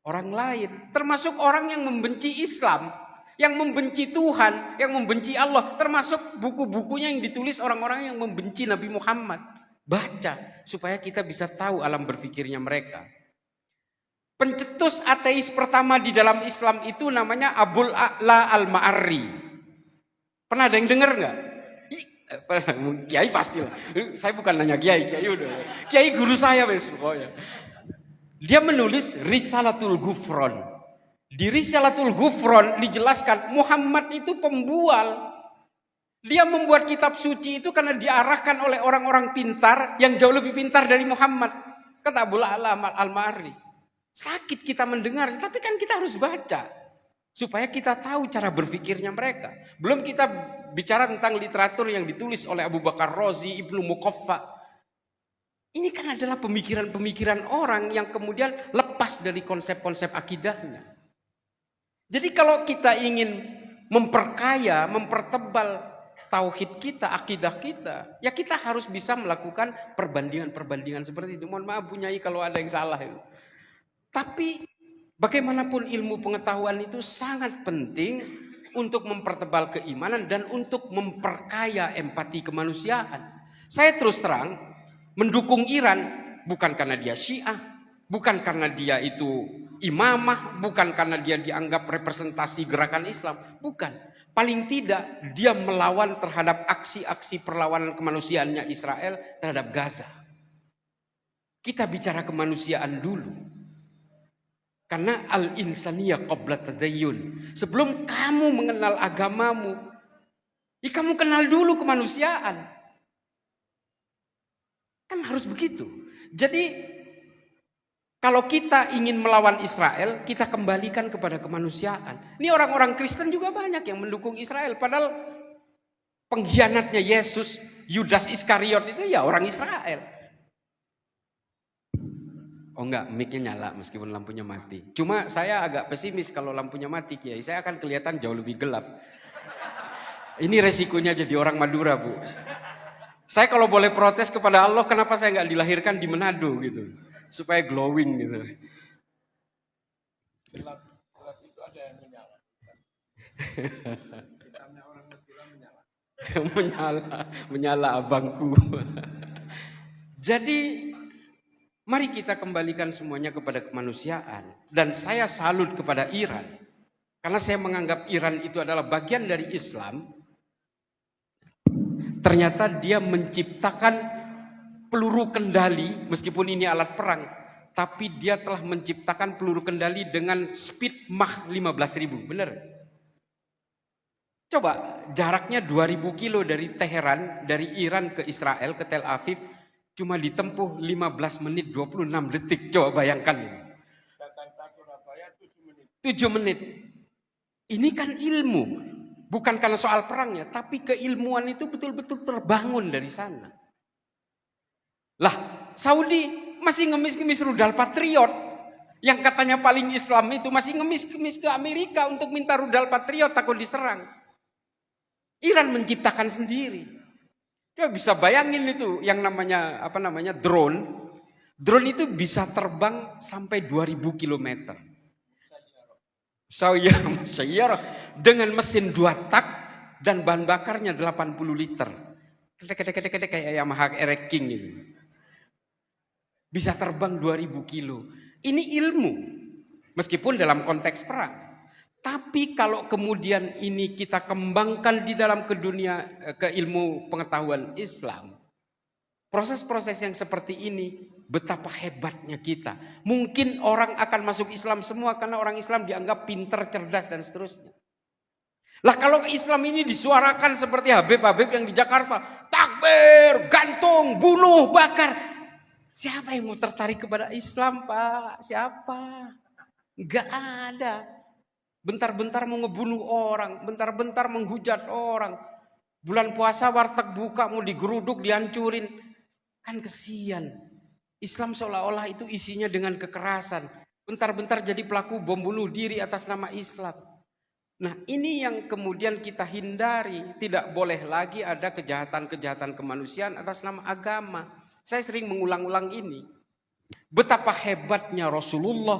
orang lain. Termasuk orang yang membenci Islam, yang membenci Tuhan, yang membenci Allah. Termasuk buku-bukunya yang ditulis orang-orang yang membenci Nabi Muhammad. Baca supaya kita bisa tahu alam berpikirnya mereka. Pencetus ateis pertama di dalam Islam itu namanya Abul A'la al-Ma'arri. Pernah ada yang dengar nggak? Kiai pastilah. Saya bukan nanya kiai udah. Kiai guru saya wes pokoknya. Dia menulis Risalatul Ghufron. Di Risalatul Ghufron dijelaskan Muhammad itu pembual. Dia membuat kitab suci itu karena diarahkan oleh orang-orang pintar yang jauh lebih pintar dari Muhammad. Kata Abul A'la Al-Ma'arri. Sakit kita mendengar, tapi kan kita harus baca. Supaya kita tahu cara berpikirnya mereka. Belum kita bicara tentang literatur yang ditulis oleh Abu Bakar Razi, Ibnu Muqaffa. Ini kan adalah pemikiran-pemikiran orang yang kemudian lepas dari konsep-konsep akidahnya. Jadi kalau kita ingin memperkaya, mempertebal tauhid kita, akidah kita, ya kita harus bisa melakukan perbandingan-perbandingan seperti itu. Mohon maaf Bu Nyai kalau ada yang salah itu. Tapi bagaimanapun ilmu pengetahuan itu sangat penting untuk mempertebal keimanan dan untuk memperkaya empati kemanusiaan. Saya terus terang mendukung Iran bukan karena dia Syiah, bukan karena dia itu imamah, bukan karena dia dianggap representasi gerakan Islam, bukan. Paling tidak dia melawan terhadap aksi-aksi perlawanan kemanusiaannya Israel terhadap Gaza. Kita bicara kemanusiaan dulu. Karena al-insaniyah qabla tadayyun. Sebelum kamu mengenal agamamu, ya kamu kenal dulu kemanusiaan. Kan harus begitu. Jadi kalau kita ingin melawan Israel, kita kembalikan kepada kemanusiaan. Ini orang-orang Kristen juga banyak yang mendukung Israel. Padahal pengkhianatnya Yesus, Yudas Iskariot itu ya orang Israel. Oh enggak, mic-nya nyala meskipun lampunya mati. Cuma saya agak pesimis kalau lampunya mati, Kiai. Saya akan kelihatan jauh lebih gelap. Ini resikonya jadi orang Madura, Bu. Saya kalau boleh protes kepada Allah, kenapa saya nggak dilahirkan di Manado gitu, supaya glowing gitu. Gelap itu ada yang menyala. Hitamnya orang Madura menyala. menyala abangku. Jadi mari kita kembalikan semuanya kepada kemanusiaan. Dan saya salut kepada Iran. Karena saya menganggap Iran itu adalah bagian dari Islam. Ternyata dia menciptakan peluru kendali, meskipun ini alat perang. Tapi dia telah menciptakan peluru kendali dengan speed Mach 15.000. Benar? Coba jaraknya 2000 kilo dari Teheran, dari Iran ke Israel, ke Tel Aviv. Cuma ditempuh 15 menit 26 detik. Coba bayangkan. Jakarta Surabaya 7 menit. 7 menit. Ini kan ilmu. Bukan karena soal perangnya. Tapi keilmuan itu betul-betul terbangun dari sana. Lah, Saudi masih ngemis-ngemis rudal Patriot. Yang katanya paling Islam itu masih ngemis-ngemis ke Amerika untuk minta rudal Patriot takut diserang. Iran menciptakan sendiri. Ya bisa bayangin itu yang namanya drone. Drone itu bisa terbang sampai 2000 km. Sayyarah dengan mesin 2 tak dan bahan bakarnya 80 liter. Kayak Yamaha Air King gitu. Bisa terbang 2000 kilo. Ini ilmu. Meskipun dalam konteks perang. Tapi kalau kemudian ini kita kembangkan di dalam ke ilmu pengetahuan Islam. Proses-proses yang seperti ini betapa hebatnya kita. Mungkin orang akan masuk Islam semua karena orang Islam dianggap pintar, cerdas dan seterusnya. Lah kalau Islam ini disuarakan seperti Habib-Habib yang di Jakarta. Takbir, gantung, bunuh, bakar. Siapa yang mau tertarik kepada Islam, Pak? Siapa? Enggak ada. Bentar-bentar mau ngebunuh orang, bentar-bentar menghujat orang. Bulan puasa warteg buka mau digeruduk, dihancurin. Kan kesian. Islam seolah-olah itu isinya dengan kekerasan. Bentar-bentar jadi pelaku bom bunuh diri atas nama Islam. Nah ini yang kemudian kita hindari. Tidak boleh lagi ada kejahatan-kejahatan kemanusiaan atas nama agama. Saya sering mengulang-ulang ini. Betapa hebatnya Rasulullah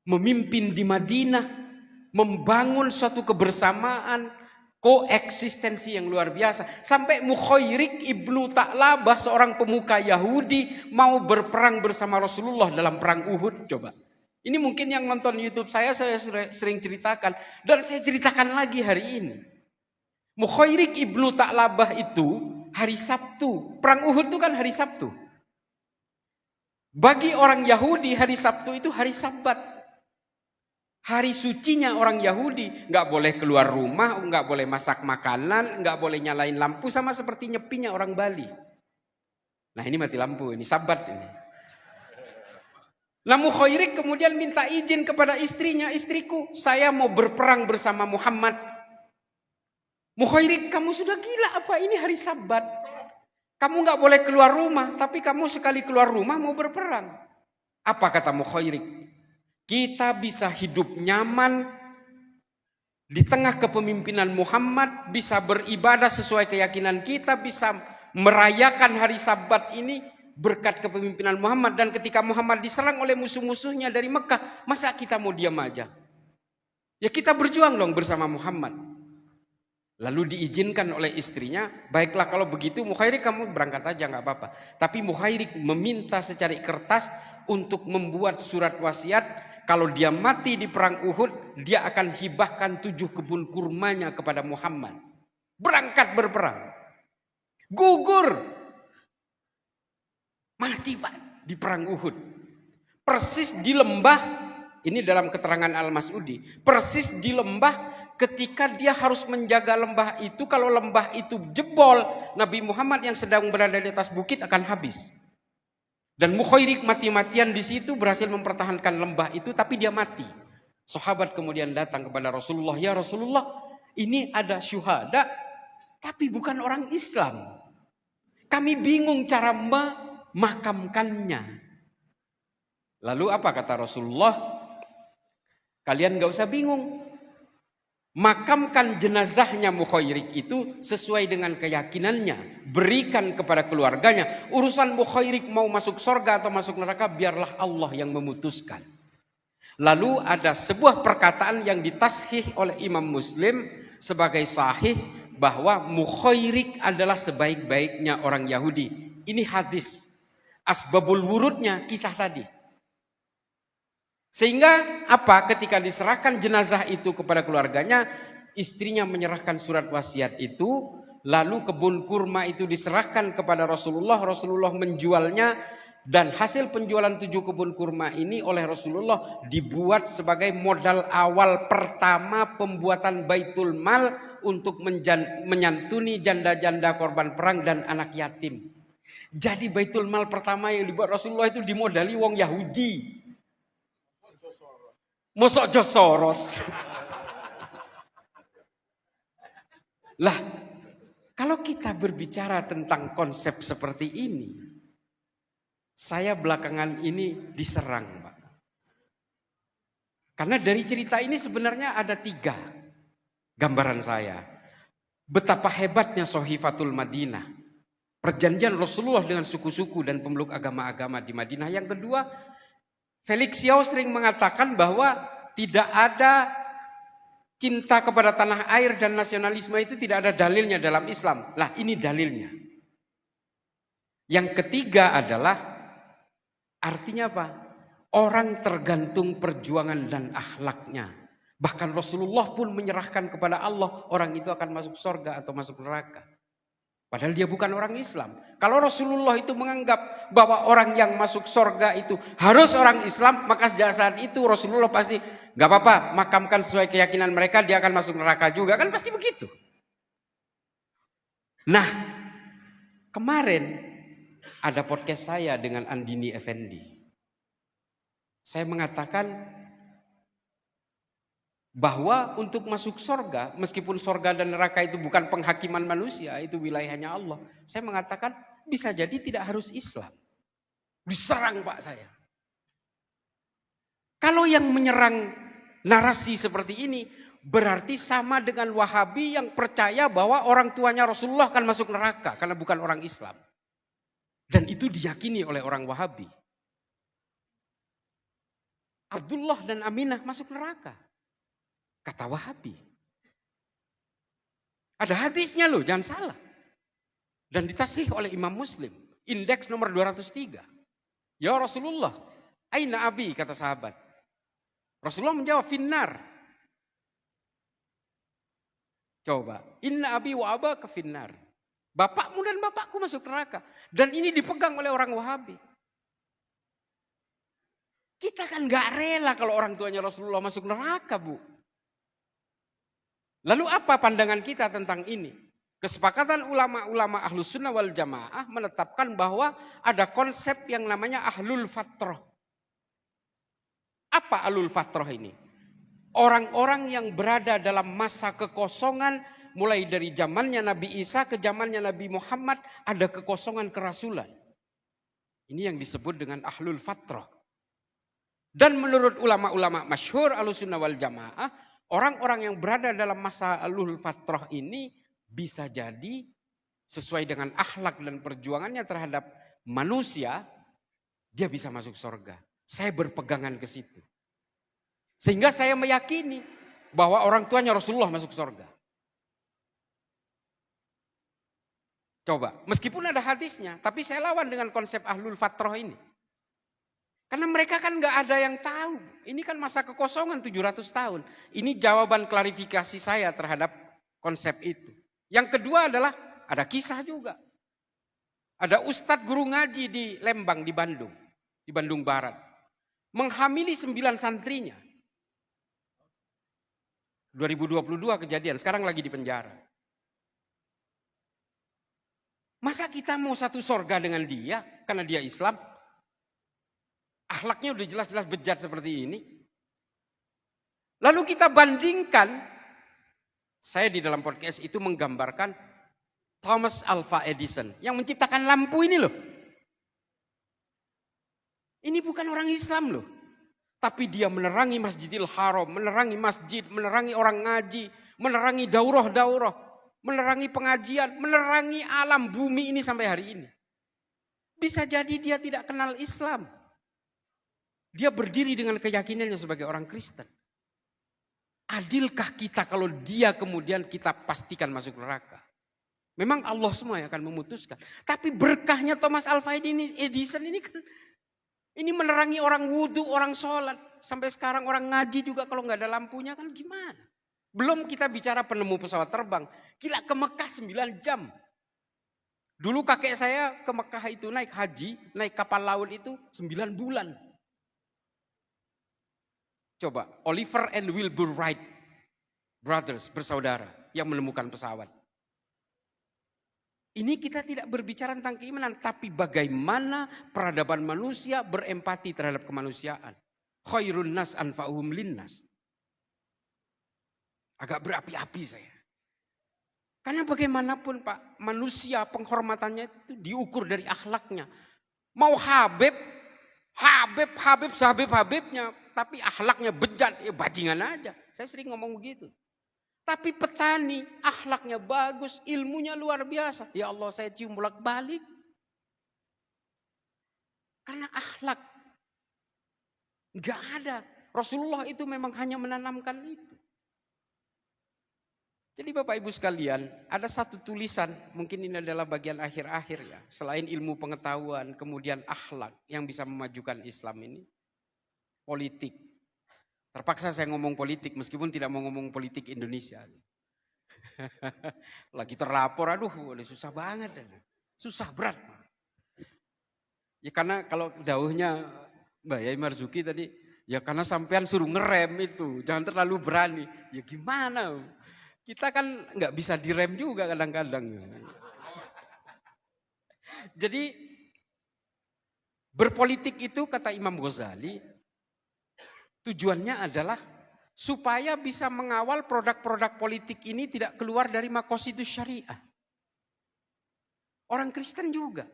memimpin di Madinah. Membangun suatu kebersamaan, koeksistensi yang luar biasa. Sampai Mukhairik ibnu Ta'labah, seorang pemuka Yahudi, mau berperang bersama Rasulullah dalam perang Uhud. Coba. Ini mungkin yang nonton YouTube saya sering ceritakan. Dan saya ceritakan lagi hari ini. Mukhairik ibnu Ta'labah itu hari Sabtu. Perang Uhud itu kan hari Sabtu. Bagi orang Yahudi hari Sabtu itu hari Sabat. Hari sucinya orang Yahudi. Nggak boleh keluar rumah, nggak boleh masak makanan, nggak boleh nyalain lampu. Sama seperti nyepinya orang Bali. Nah ini mati lampu, ini Sabat ini. Nah Mukhairik kemudian minta izin kepada istrinya, istriku saya mau berperang bersama Muhammad. Mukhairik, kamu sudah gila apa, ini hari Sabat. Kamu nggak boleh keluar rumah, tapi kamu sekali keluar rumah mau berperang. Apa kata Mukhairik? Kita bisa hidup nyaman di tengah kepemimpinan Muhammad, bisa beribadah sesuai keyakinan kita, bisa merayakan hari Sabat ini berkat kepemimpinan Muhammad. Dan ketika Muhammad diserang oleh musuh-musuhnya dari Mekah, masa kita mau diam aja? Ya kita berjuang dong bersama Muhammad. Lalu diizinkan oleh istrinya, baiklah kalau begitu Mukhairik kamu berangkat aja nggak apa-apa. Tapi Mukhairik meminta secari kertas untuk membuat surat wasiat. Kalau dia mati di perang Uhud, dia akan hibahkan 7 kebun kurmanya kepada Muhammad. Berangkat berperang. Gugur. Mati Pak di perang Uhud. Persis di lembah, ini dalam keterangan Al-Mas'udi. Persis di lembah ketika dia harus menjaga lembah itu, kalau lembah itu jebol, Nabi Muhammad yang sedang berada di atas bukit akan habis. Dan Mukhairik mati-matian di situ berhasil mempertahankan lembah itu, tapi dia mati. Sahabat kemudian datang kepada Rasulullah, ya Rasulullah, ini ada syuhada, tapi bukan orang Islam. Kami bingung cara memakamkannya. Lalu apa kata Rasulullah? Kalian gak usah bingung. Makamkan jenazahnya Mukhairik itu sesuai dengan keyakinannya. Berikan kepada keluarganya. Urusan Mukhairik mau masuk surga atau masuk neraka, biarlah Allah yang memutuskan. Lalu ada sebuah perkataan yang ditashih oleh Imam Muslim sebagai sahih, bahwa Mukhairik adalah sebaik-baiknya orang Yahudi. Ini hadis. Asbabul wurudnya kisah tadi. Sehingga apa? Ketika diserahkan jenazah itu kepada keluarganya, istrinya menyerahkan surat wasiat itu, lalu kebun kurma itu diserahkan kepada Rasulullah, Rasulullah menjualnya, dan hasil penjualan 7 kebun kurma ini oleh Rasulullah dibuat sebagai modal awal pertama pembuatan Baitul Mal untuk menyantuni janda-janda korban perang dan anak yatim. Jadi Baitul Mal pertama yang dibuat Rasulullah itu dimodali wong Yahudi. Mosok Jos Soros. Lah, kalau kita berbicara tentang konsep seperti ini, saya belakangan ini diserang, Pak. Karena dari cerita ini sebenarnya ada 3 gambaran saya. Betapa hebatnya Sohifatul Madinah. Perjanjian Rasulullah dengan suku-suku dan pemeluk agama-agama di Madinah. Yang kedua, Felix Xiao sering mengatakan bahwa tidak ada cinta kepada tanah air dan nasionalisme itu tidak ada dalilnya dalam Islam. Lah ini dalilnya. Yang ketiga adalah artinya apa? Orang tergantung perjuangan dan akhlaknya. Bahkan Rasulullah pun menyerahkan kepada Allah orang itu akan masuk surga atau masuk neraka. Padahal dia bukan orang Islam. Kalau Rasulullah itu menganggap bahwa orang yang masuk surga itu harus orang Islam, maka sejak saat itu Rasulullah pasti gak apa-apa, makamkan sesuai keyakinan mereka, dia akan masuk neraka juga. Kan pasti begitu. Nah, kemarin ada podcast saya dengan Andini Effendi. Saya mengatakan bahwa untuk masuk surga, meskipun surga dan neraka itu bukan penghakiman manusia, itu wilayahnya Allah. Saya mengatakan bisa jadi tidak harus Islam. Diserang Pak saya. Kalau yang menyerang narasi seperti ini, berarti sama dengan Wahabi yang percaya bahwa orang tuanya Rasulullah akan masuk neraka karena bukan orang Islam. Dan itu diyakini oleh orang Wahabi. Abdullah dan Aminah masuk neraka. Kata Wahabi. Ada hadisnya loh, jangan salah. Dan ditashih oleh Imam Muslim. Indeks nomor 203. Ya Rasulullah, aina abi, kata sahabat. Rasulullah menjawab, finnar. Coba, inna abi wa abaka finnar. Bapakmu dan bapakku masuk neraka. Dan ini dipegang oleh orang Wahabi. Kita kan gak rela kalau orang tuanya Rasulullah masuk neraka, Bu. Lalu apa pandangan kita tentang ini? Kesepakatan ulama-ulama Ahlus Sunnah wal Jamaah menetapkan bahwa ada konsep yang namanya Ahlul Fatrah. Apa Ahlul Fatrah ini? Orang-orang yang berada dalam masa kekosongan, mulai dari zamannya Nabi Isa ke zamannya Nabi Muhammad, ada kekosongan kerasulan. Ini yang disebut dengan Ahlul Fatrah. Dan menurut ulama-ulama masyhur Ahlus Sunnah wal Jamaah, orang-orang yang berada dalam masa Ahlul Fatrah ini bisa jadi sesuai dengan akhlak dan perjuangannya terhadap manusia, dia bisa masuk surga. Saya berpegangan ke situ. Sehingga saya meyakini bahwa orang tuanya Rasulullah masuk surga. Coba, meskipun ada hadisnya, tapi saya lawan dengan konsep Ahlul Fatrah ini. Karena mereka kan gak ada yang tahu. Ini kan masa kekosongan 700 tahun. Ini jawaban klarifikasi saya terhadap konsep itu. Yang kedua adalah ada kisah juga. Ada ustadz guru ngaji di Lembang, di Bandung Barat. Menghamili 9 santrinya. 2022 kejadian, sekarang lagi di penjara. Masa kita mau satu sorga dengan dia karena dia Islam? Akhlaknya udah jelas-jelas bejat seperti ini. Lalu kita bandingkan, saya di dalam podcast itu menggambarkan Thomas Alva Edison yang menciptakan lampu ini loh. Ini bukan orang Islam loh. Tapi dia menerangi Masjidil Haram, menerangi masjid, menerangi orang ngaji, menerangi daurah-daurah, menerangi pengajian, menerangi alam bumi ini sampai hari ini. Bisa jadi dia tidak kenal Islam. Dia berdiri dengan keyakinannya sebagai orang Kristen. Adilkah kita kalau dia kemudian kita pastikan masuk neraka? Memang Allah semua yang akan memutuskan. Tapi berkahnya Thomas Alva Edison ini kan, ini menerangi orang wudhu, orang sholat. Sampai sekarang orang ngaji juga kalau nggak ada lampunya kan gimana? Belum kita bicara penemu pesawat terbang. Gila, ke Mekah 9 jam. Dulu kakek saya ke Mekah itu naik haji, naik kapal laut itu 9 bulan. Coba, Oliver and Wilbur Wright brothers, bersaudara yang menemukan pesawat. Ini kita tidak berbicara tentang keimanan, tapi bagaimana peradaban manusia berempati terhadap kemanusiaan. Khairun nas anfa'uhum linnas. Agak berapi-api saya. Karena bagaimanapun Pak, manusia penghormatannya itu diukur dari akhlaknya. Mau Habibnya, tapi akhlaknya bejat, ya bajingan aja. Saya sering ngomong begitu. Tapi petani, akhlaknya bagus, ilmunya luar biasa. Ya Allah, saya cium bolak-balik. Karena akhlak. Enggak ada. Rasulullah itu memang hanya menanamkan itu. Jadi Bapak Ibu sekalian, ada satu tulisan, mungkin ini adalah bagian akhir-akhir ya. Selain ilmu pengetahuan, kemudian akhlak yang bisa memajukan Islam ini. Politik. Terpaksa saya ngomong politik meskipun tidak mau ngomong politik Indonesia. Lagi terlapor, aduh susah banget. Susah berat. Ya karena kalau dauhnya Mbak Yai Marzuki tadi, ya karena sampean suruh ngerem itu, jangan terlalu berani. Ya gimana? Kita kan nggak bisa direm juga kadang-kadang. Jadi berpolitik itu kata Imam Ghazali, tujuannya adalah supaya bisa mengawal produk-produk politik ini tidak keluar dari maqasidus syariah. Orang Kristen juga.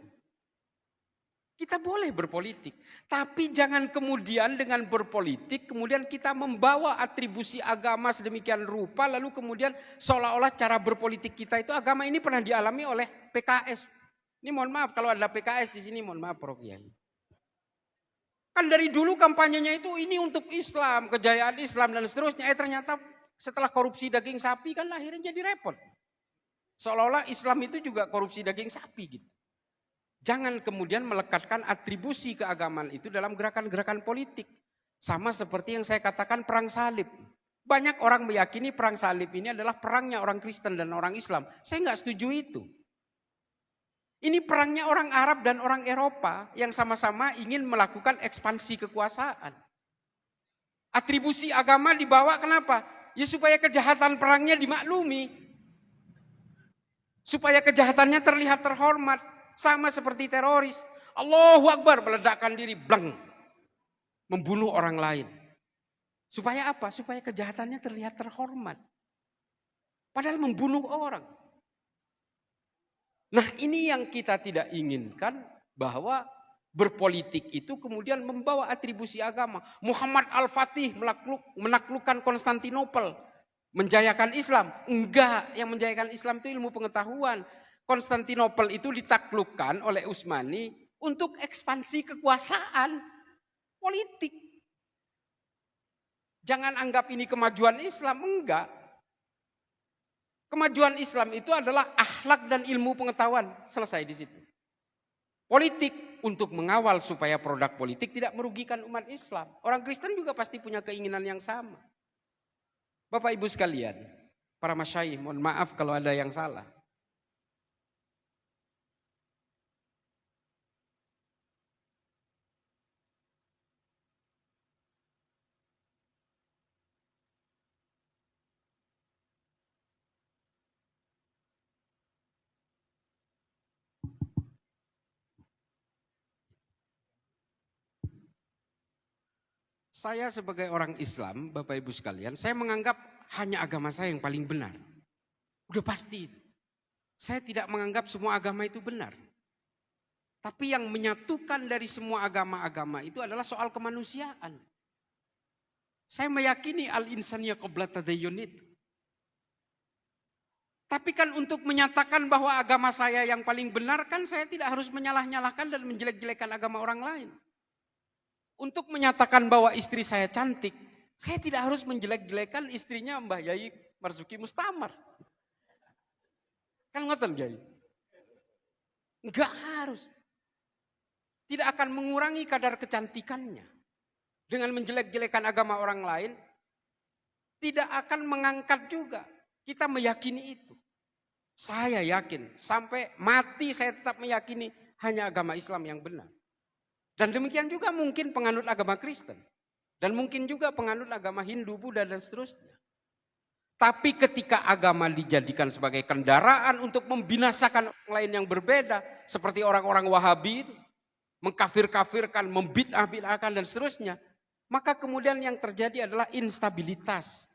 Kita boleh berpolitik. Tapi jangan kemudian dengan berpolitik, kemudian kita membawa atribusi agama sedemikian rupa, lalu kemudian seolah-olah cara berpolitik kita itu agama ini pernah dialami oleh PKS. Ini mohon maaf kalau ada PKS di sini, mohon maaf Prof Kiai. Kan dari dulu kampanyenya itu ini untuk Islam, kejayaan Islam dan seterusnya. Ternyata setelah korupsi daging sapi kan akhirnya jadi repot. Seolah-olah Islam itu juga korupsi daging sapi gitu. Jangan kemudian melekatkan atribusi keagamaan itu dalam gerakan-gerakan politik. Sama seperti yang saya katakan perang salib. Banyak orang meyakini perang salib ini adalah perangnya orang Kristen dan orang Islam. Saya nggak setuju itu. Ini perangnya orang Arab dan orang Eropa yang sama-sama ingin melakukan ekspansi kekuasaan. Atribusi agama dibawa kenapa? Ya supaya kejahatan perangnya dimaklumi. Supaya kejahatannya terlihat terhormat. Sama seperti teroris. Allahu Akbar, meledakkan diri, blang. Membunuh orang lain. Supaya apa? Supaya kejahatannya terlihat terhormat. Padahal membunuh orang. Nah, ini yang kita tidak inginkan, bahwa berpolitik itu kemudian membawa atribusi agama. Muhammad Al-Fatih menaklukkan Konstantinopel, menjayakan Islam. Enggak, yang menjayakan Islam itu ilmu pengetahuan. Konstantinopel itu ditaklukkan oleh Utsmani untuk ekspansi kekuasaan politik. Jangan anggap ini kemajuan Islam, enggak. Kemajuan Islam itu adalah akhlak dan ilmu pengetahuan. Selesai di situ. Politik untuk mengawal supaya produk politik tidak merugikan umat Islam. Orang Kristen juga pasti punya keinginan yang sama. Bapak Ibu sekalian, para masyayikh, mohon maaf kalau ada yang salah. Saya sebagai orang Islam, Bapak Ibu sekalian, saya menganggap hanya agama saya yang paling benar. Udah pasti itu. Saya tidak menganggap semua agama itu benar. Tapi yang menyatukan dari semua agama-agama itu adalah soal kemanusiaan. Saya meyakini al-insaniyah qabla tadayyun itu. Tapi kan untuk menyatakan bahwa agama saya yang paling benar, kan saya tidak harus menyalah-nyalahkan dan menjelek-jelekan agama orang lain. Untuk menyatakan bahwa istri saya cantik, saya tidak harus menjelek-jelekan istrinya Mbah Yai Marzuki Mustamar. Kan ngoten Yai? Enggak harus. Tidak akan mengurangi kadar kecantikannya. Dengan menjelek-jelekan agama orang lain, tidak akan mengangkat juga. Kita meyakini itu. Saya yakin, sampai mati saya tetap meyakini hanya agama Islam yang benar. Dan demikian juga mungkin penganut agama Kristen. Dan mungkin juga penganut agama Hindu, Buddha, dan seterusnya. Tapi ketika agama dijadikan sebagai kendaraan untuk membinasakan orang lain yang berbeda, seperti orang-orang Wahabi itu, mengkafir-kafirkan, membid'ah-bid'ahkan, dan seterusnya, maka kemudian yang terjadi adalah instabilitas.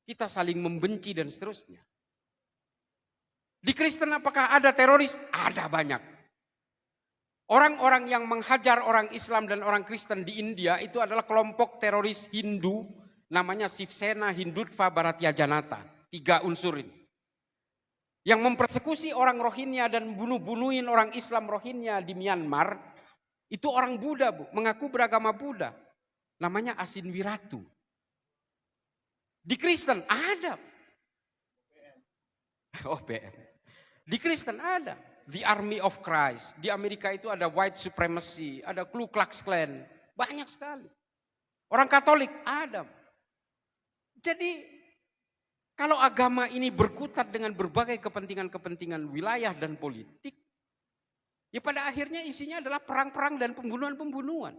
Kita saling membenci dan seterusnya. Di Kristen apakah ada teroris? Ada banyak. Orang-orang yang menghajar orang Islam dan orang Kristen di India itu adalah kelompok teroris Hindu, namanya Sivsena, Hindutva, Bharatiya Janata. 3 unsur ini. Yang mempersekusi orang Rohingya dan bunuh-bunuhin orang Islam Rohingya di Myanmar, itu orang Buddha, Bu, mengaku beragama Buddha. Namanya Asin Wiratu. Di Kristen ada. OPM. Di Kristen ada. The Army of Christ. Di Amerika itu ada White Supremacy, ada Ku Klux Klan. Banyak sekali. Orang Katolik ada. Jadi kalau agama ini berkutat dengan berbagai kepentingan-kepentingan wilayah dan politik, ya pada akhirnya isinya adalah perang-perang dan pembunuhan-pembunuhan.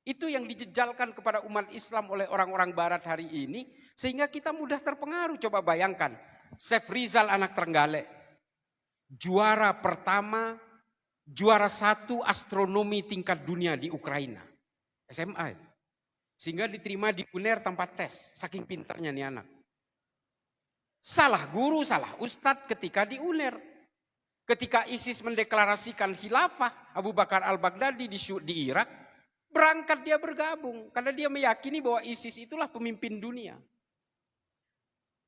Itu yang dijejalkan kepada umat Islam oleh orang-orang barat hari ini, sehingga kita mudah terpengaruh. Coba bayangkan, Syekh Rizal anak Trenggalek. Juara pertama, juara 1 astronomi tingkat dunia di Ukraina. SMA. Sehingga diterima di UNER tanpa tes. Saking pinternya nih anak. Salah guru, salah ustadz ketika di UNER. Ketika ISIS mendeklarasikan khilafah Abu Bakar al-Baghdadi di Irak, berangkat dia bergabung. Karena dia meyakini bahwa ISIS itulah pemimpin dunia.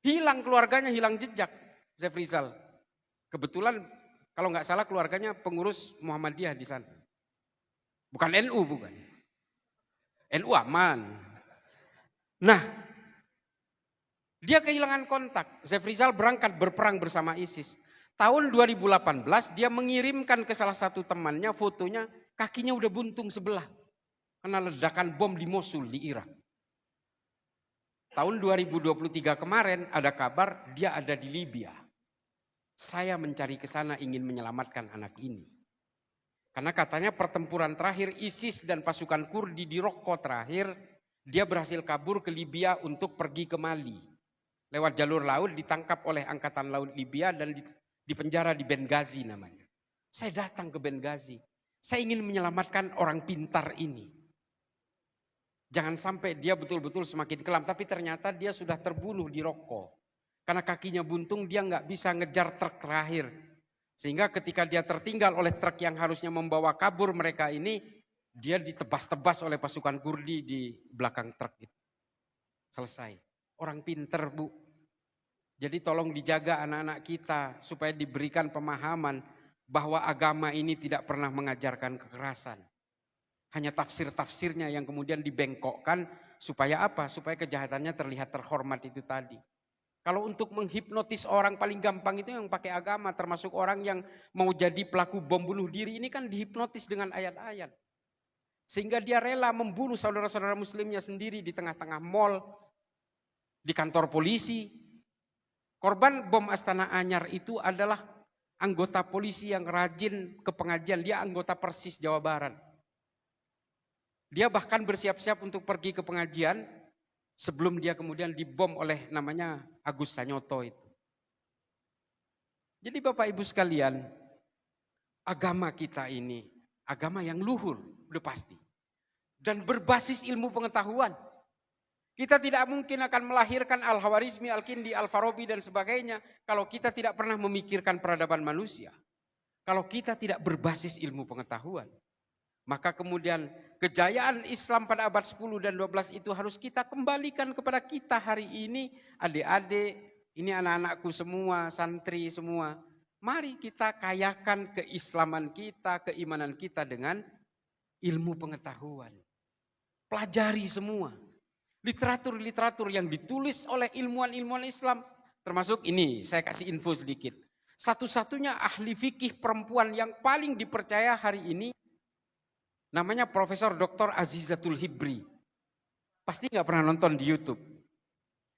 Hilang keluarganya, hilang jejak. Syekh Rizal. Kebetulan kalau nggak salah keluarganya pengurus Muhammadiyah di sana. Bukan NU, bukan. NU aman. Nah, dia kehilangan kontak. Syekh Rizal berangkat berperang bersama ISIS. Tahun 2018 dia mengirimkan ke salah satu temannya fotonya, kakinya udah buntung sebelah. Karena ledakan bom di Mosul di Irak. Tahun 2023 kemarin ada kabar dia ada di Libya. Saya mencari ke sana ingin menyelamatkan anak ini. Karena katanya pertempuran terakhir ISIS dan pasukan Kurdi di Raqqa terakhir, dia berhasil kabur ke Libya untuk pergi ke Mali. Lewat jalur laut ditangkap oleh Angkatan Laut Libya dan dipenjara di Benghazi namanya. Saya datang ke Benghazi. Saya ingin menyelamatkan orang pintar ini. Jangan sampai dia betul-betul semakin kelam. Tapi ternyata dia sudah terbunuh di Raqqa. Karena kakinya buntung dia nggak bisa ngejar truk terakhir. Sehingga ketika dia tertinggal oleh truk yang harusnya membawa kabur mereka ini. Dia ditebas-tebas oleh pasukan Kurdi di belakang truk itu. Selesai. Orang pinter Bu. Jadi tolong dijaga anak-anak kita. Supaya diberikan pemahaman bahwa agama ini tidak pernah mengajarkan kekerasan. Hanya tafsir-tafsirnya yang kemudian dibengkokkan supaya apa? Supaya kejahatannya terlihat terhormat itu tadi. Kalau untuk menghipnotis orang paling gampang itu yang pakai agama, termasuk orang yang mau jadi pelaku bom bunuh diri ini kan dihipnotis dengan ayat-ayat. Sehingga dia rela membunuh saudara-saudara muslimnya sendiri di tengah-tengah mall, di kantor polisi. Korban bom Astana Anyar itu adalah anggota polisi yang rajin ke pengajian, dia anggota Persis Jawa Barat. Dia bahkan bersiap-siap untuk pergi ke pengajian sebelum dia kemudian dibom oleh namanya Agus Sanyoto itu. Jadi Bapak Ibu sekalian, agama kita ini agama yang luhur, udah pasti. Dan berbasis ilmu pengetahuan. Kita tidak mungkin akan melahirkan Al-Khawarizmi, Al-Kindi, Al-Farabi dan sebagainya kalau kita tidak pernah memikirkan peradaban manusia. Kalau kita tidak berbasis ilmu pengetahuan. Maka kemudian kejayaan Islam pada abad 10 dan 12 itu harus kita kembalikan kepada kita hari ini. Adik-adik, ini anak-anakku semua, santri semua. Mari kita kayakan keislaman kita, keimanan kita dengan ilmu pengetahuan. Pelajari semua. Literatur-literatur yang ditulis oleh ilmuwan-ilmuwan Islam. Termasuk ini, saya kasih info sedikit. Satu-satunya ahli fikih perempuan yang paling dipercaya hari ini namanya Profesor Dr. Azizatul Hibri. Pasti nggak pernah nonton di YouTube.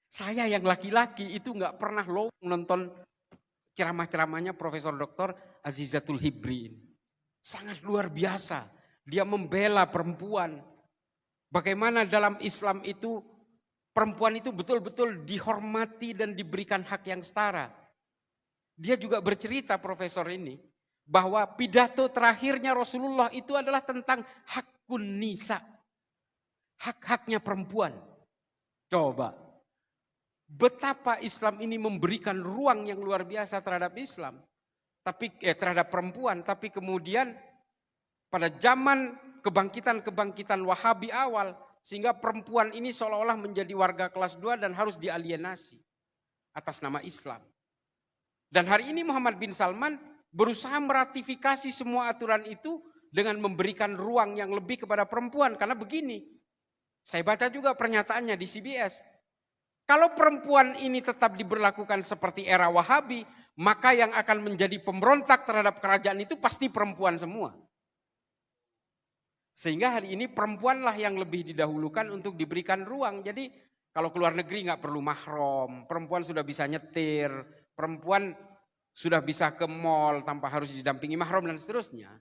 Saya yang laki-laki itu nggak pernah nonton ceramah-ceramahnya Profesor Dr. Azizatul Hibri. Sangat luar biasa. Dia membela perempuan. Bagaimana dalam Islam itu perempuan itu betul-betul dihormati dan diberikan hak yang setara. Dia juga bercerita profesor ini. Bahwa pidato terakhirnya Rasulullah itu adalah tentang hakun nisa. Hak-haknya perempuan. Coba. Betapa Islam ini memberikan ruang yang luar biasa terhadap Islam. Terhadap perempuan. Tapi kemudian pada zaman kebangkitan-kebangkitan Wahabi awal. Sehingga perempuan ini seolah-olah menjadi warga kelas 2 dan harus dialienasi. Atas nama Islam. Dan hari ini Muhammad bin Salman berusaha meratifikasi semua aturan itu dengan memberikan ruang yang lebih kepada perempuan. Karena begini, saya baca juga pernyataannya di CBS. Kalau perempuan ini tetap diberlakukan seperti era Wahabi, maka yang akan menjadi pemberontak terhadap kerajaan itu pasti perempuan semua. Sehingga hari ini perempuanlah yang lebih didahulukan untuk diberikan ruang. Jadi kalau keluar negeri nggak perlu mahram, perempuan sudah bisa nyetir, perempuan sudah bisa ke mall tanpa harus didampingi mahram dan seterusnya.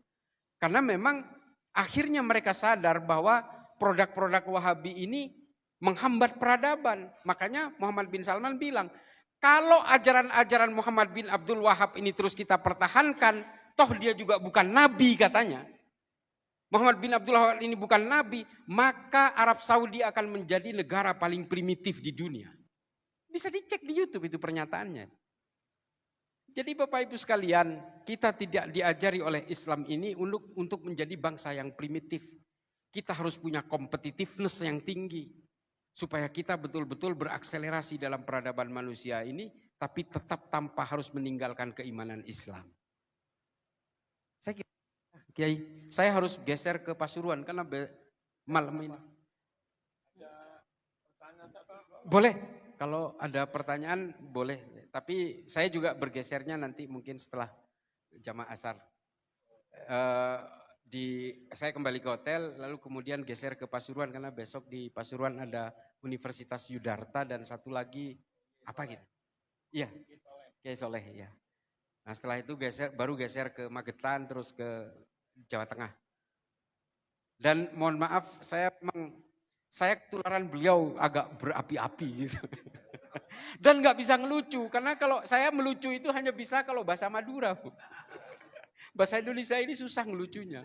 Karena memang akhirnya mereka sadar bahwa produk-produk Wahabi ini menghambat peradaban. Makanya Muhammad bin Salman bilang, kalau ajaran-ajaran Muhammad bin Abdul Wahab ini terus kita pertahankan, toh dia juga bukan nabi katanya. Muhammad bin Abdul Wahab ini bukan nabi, maka Arab Saudi akan menjadi negara paling primitif di dunia. Bisa dicek di YouTube itu pernyataannya. Jadi Bapak Ibu sekalian, kita tidak diajari oleh Islam ini untuk menjadi bangsa yang primitif. Kita harus punya competitiveness yang tinggi. Supaya kita betul-betul berakselerasi dalam peradaban manusia ini, tapi tetap tanpa harus meninggalkan keimanan Islam. Kiai, saya harus geser ke Pasuruan karena malam ini. Boleh, kalau ada pertanyaan boleh. Tapi saya juga bergesernya nanti mungkin setelah jamaah asar. saya kembali ke hotel, lalu kemudian geser ke Pasuruan karena besok di Pasuruan ada Universitas Yudharta dan satu lagi apa gitu? Iya, Kiai Soleh ya. Nah setelah itu baru geser ke Magetan terus ke Jawa Tengah. Dan mohon maaf saya ketularan beliau agak berapi-api gitu. Dan nggak bisa ngelucu karena kalau saya melucu itu hanya bisa kalau bahasa Madura, Bu. Bahasa Indonesia ini susah ngelucunya.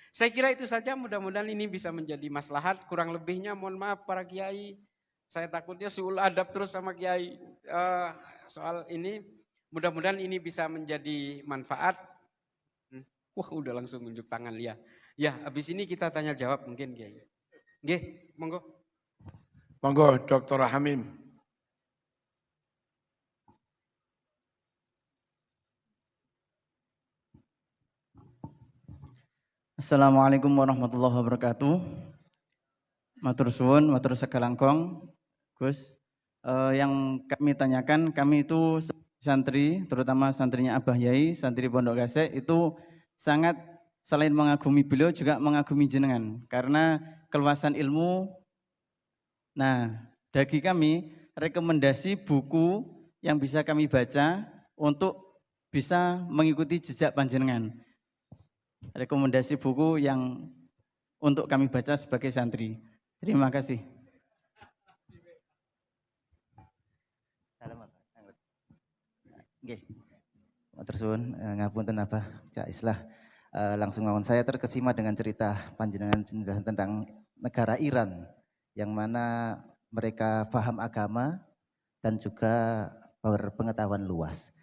Saya kira itu saja, mudah-mudahan ini bisa menjadi maslahat. Kurang lebihnya mohon maaf para kiai. Saya takutnya suul adab terus sama kiai soal ini. Mudah-mudahan ini bisa menjadi manfaat. Wah udah langsung unjuk tangan ya. Ya habis ini kita tanya jawab mungkin kiai. Nggih, monggo. Monggo Dr. Hamim. Assalamualaikum warahmatullahi wabarakatuh. Matur suwun, matur sekalangkong. Gus, yang kami tanyakan, kami itu santri, terutama santrinya Abah Yai, santri Pondok Gasek, itu sangat selain mengagumi beliau juga mengagumi jenengan. Karena keluasan ilmu, nah bagi kami rekomendasi buku yang bisa kami baca untuk bisa mengikuti jejak panjenengan. Rekomendasi buku yang untuk kami baca sebagai santri. Terima kasih. Nggih. Matur suwun, ngapunten apa Cak Islah. Langsung mawon, saya terkesima dengan cerita panjenengan tentang negara Iran yang mana mereka paham agama dan juga berpengetahuan luas.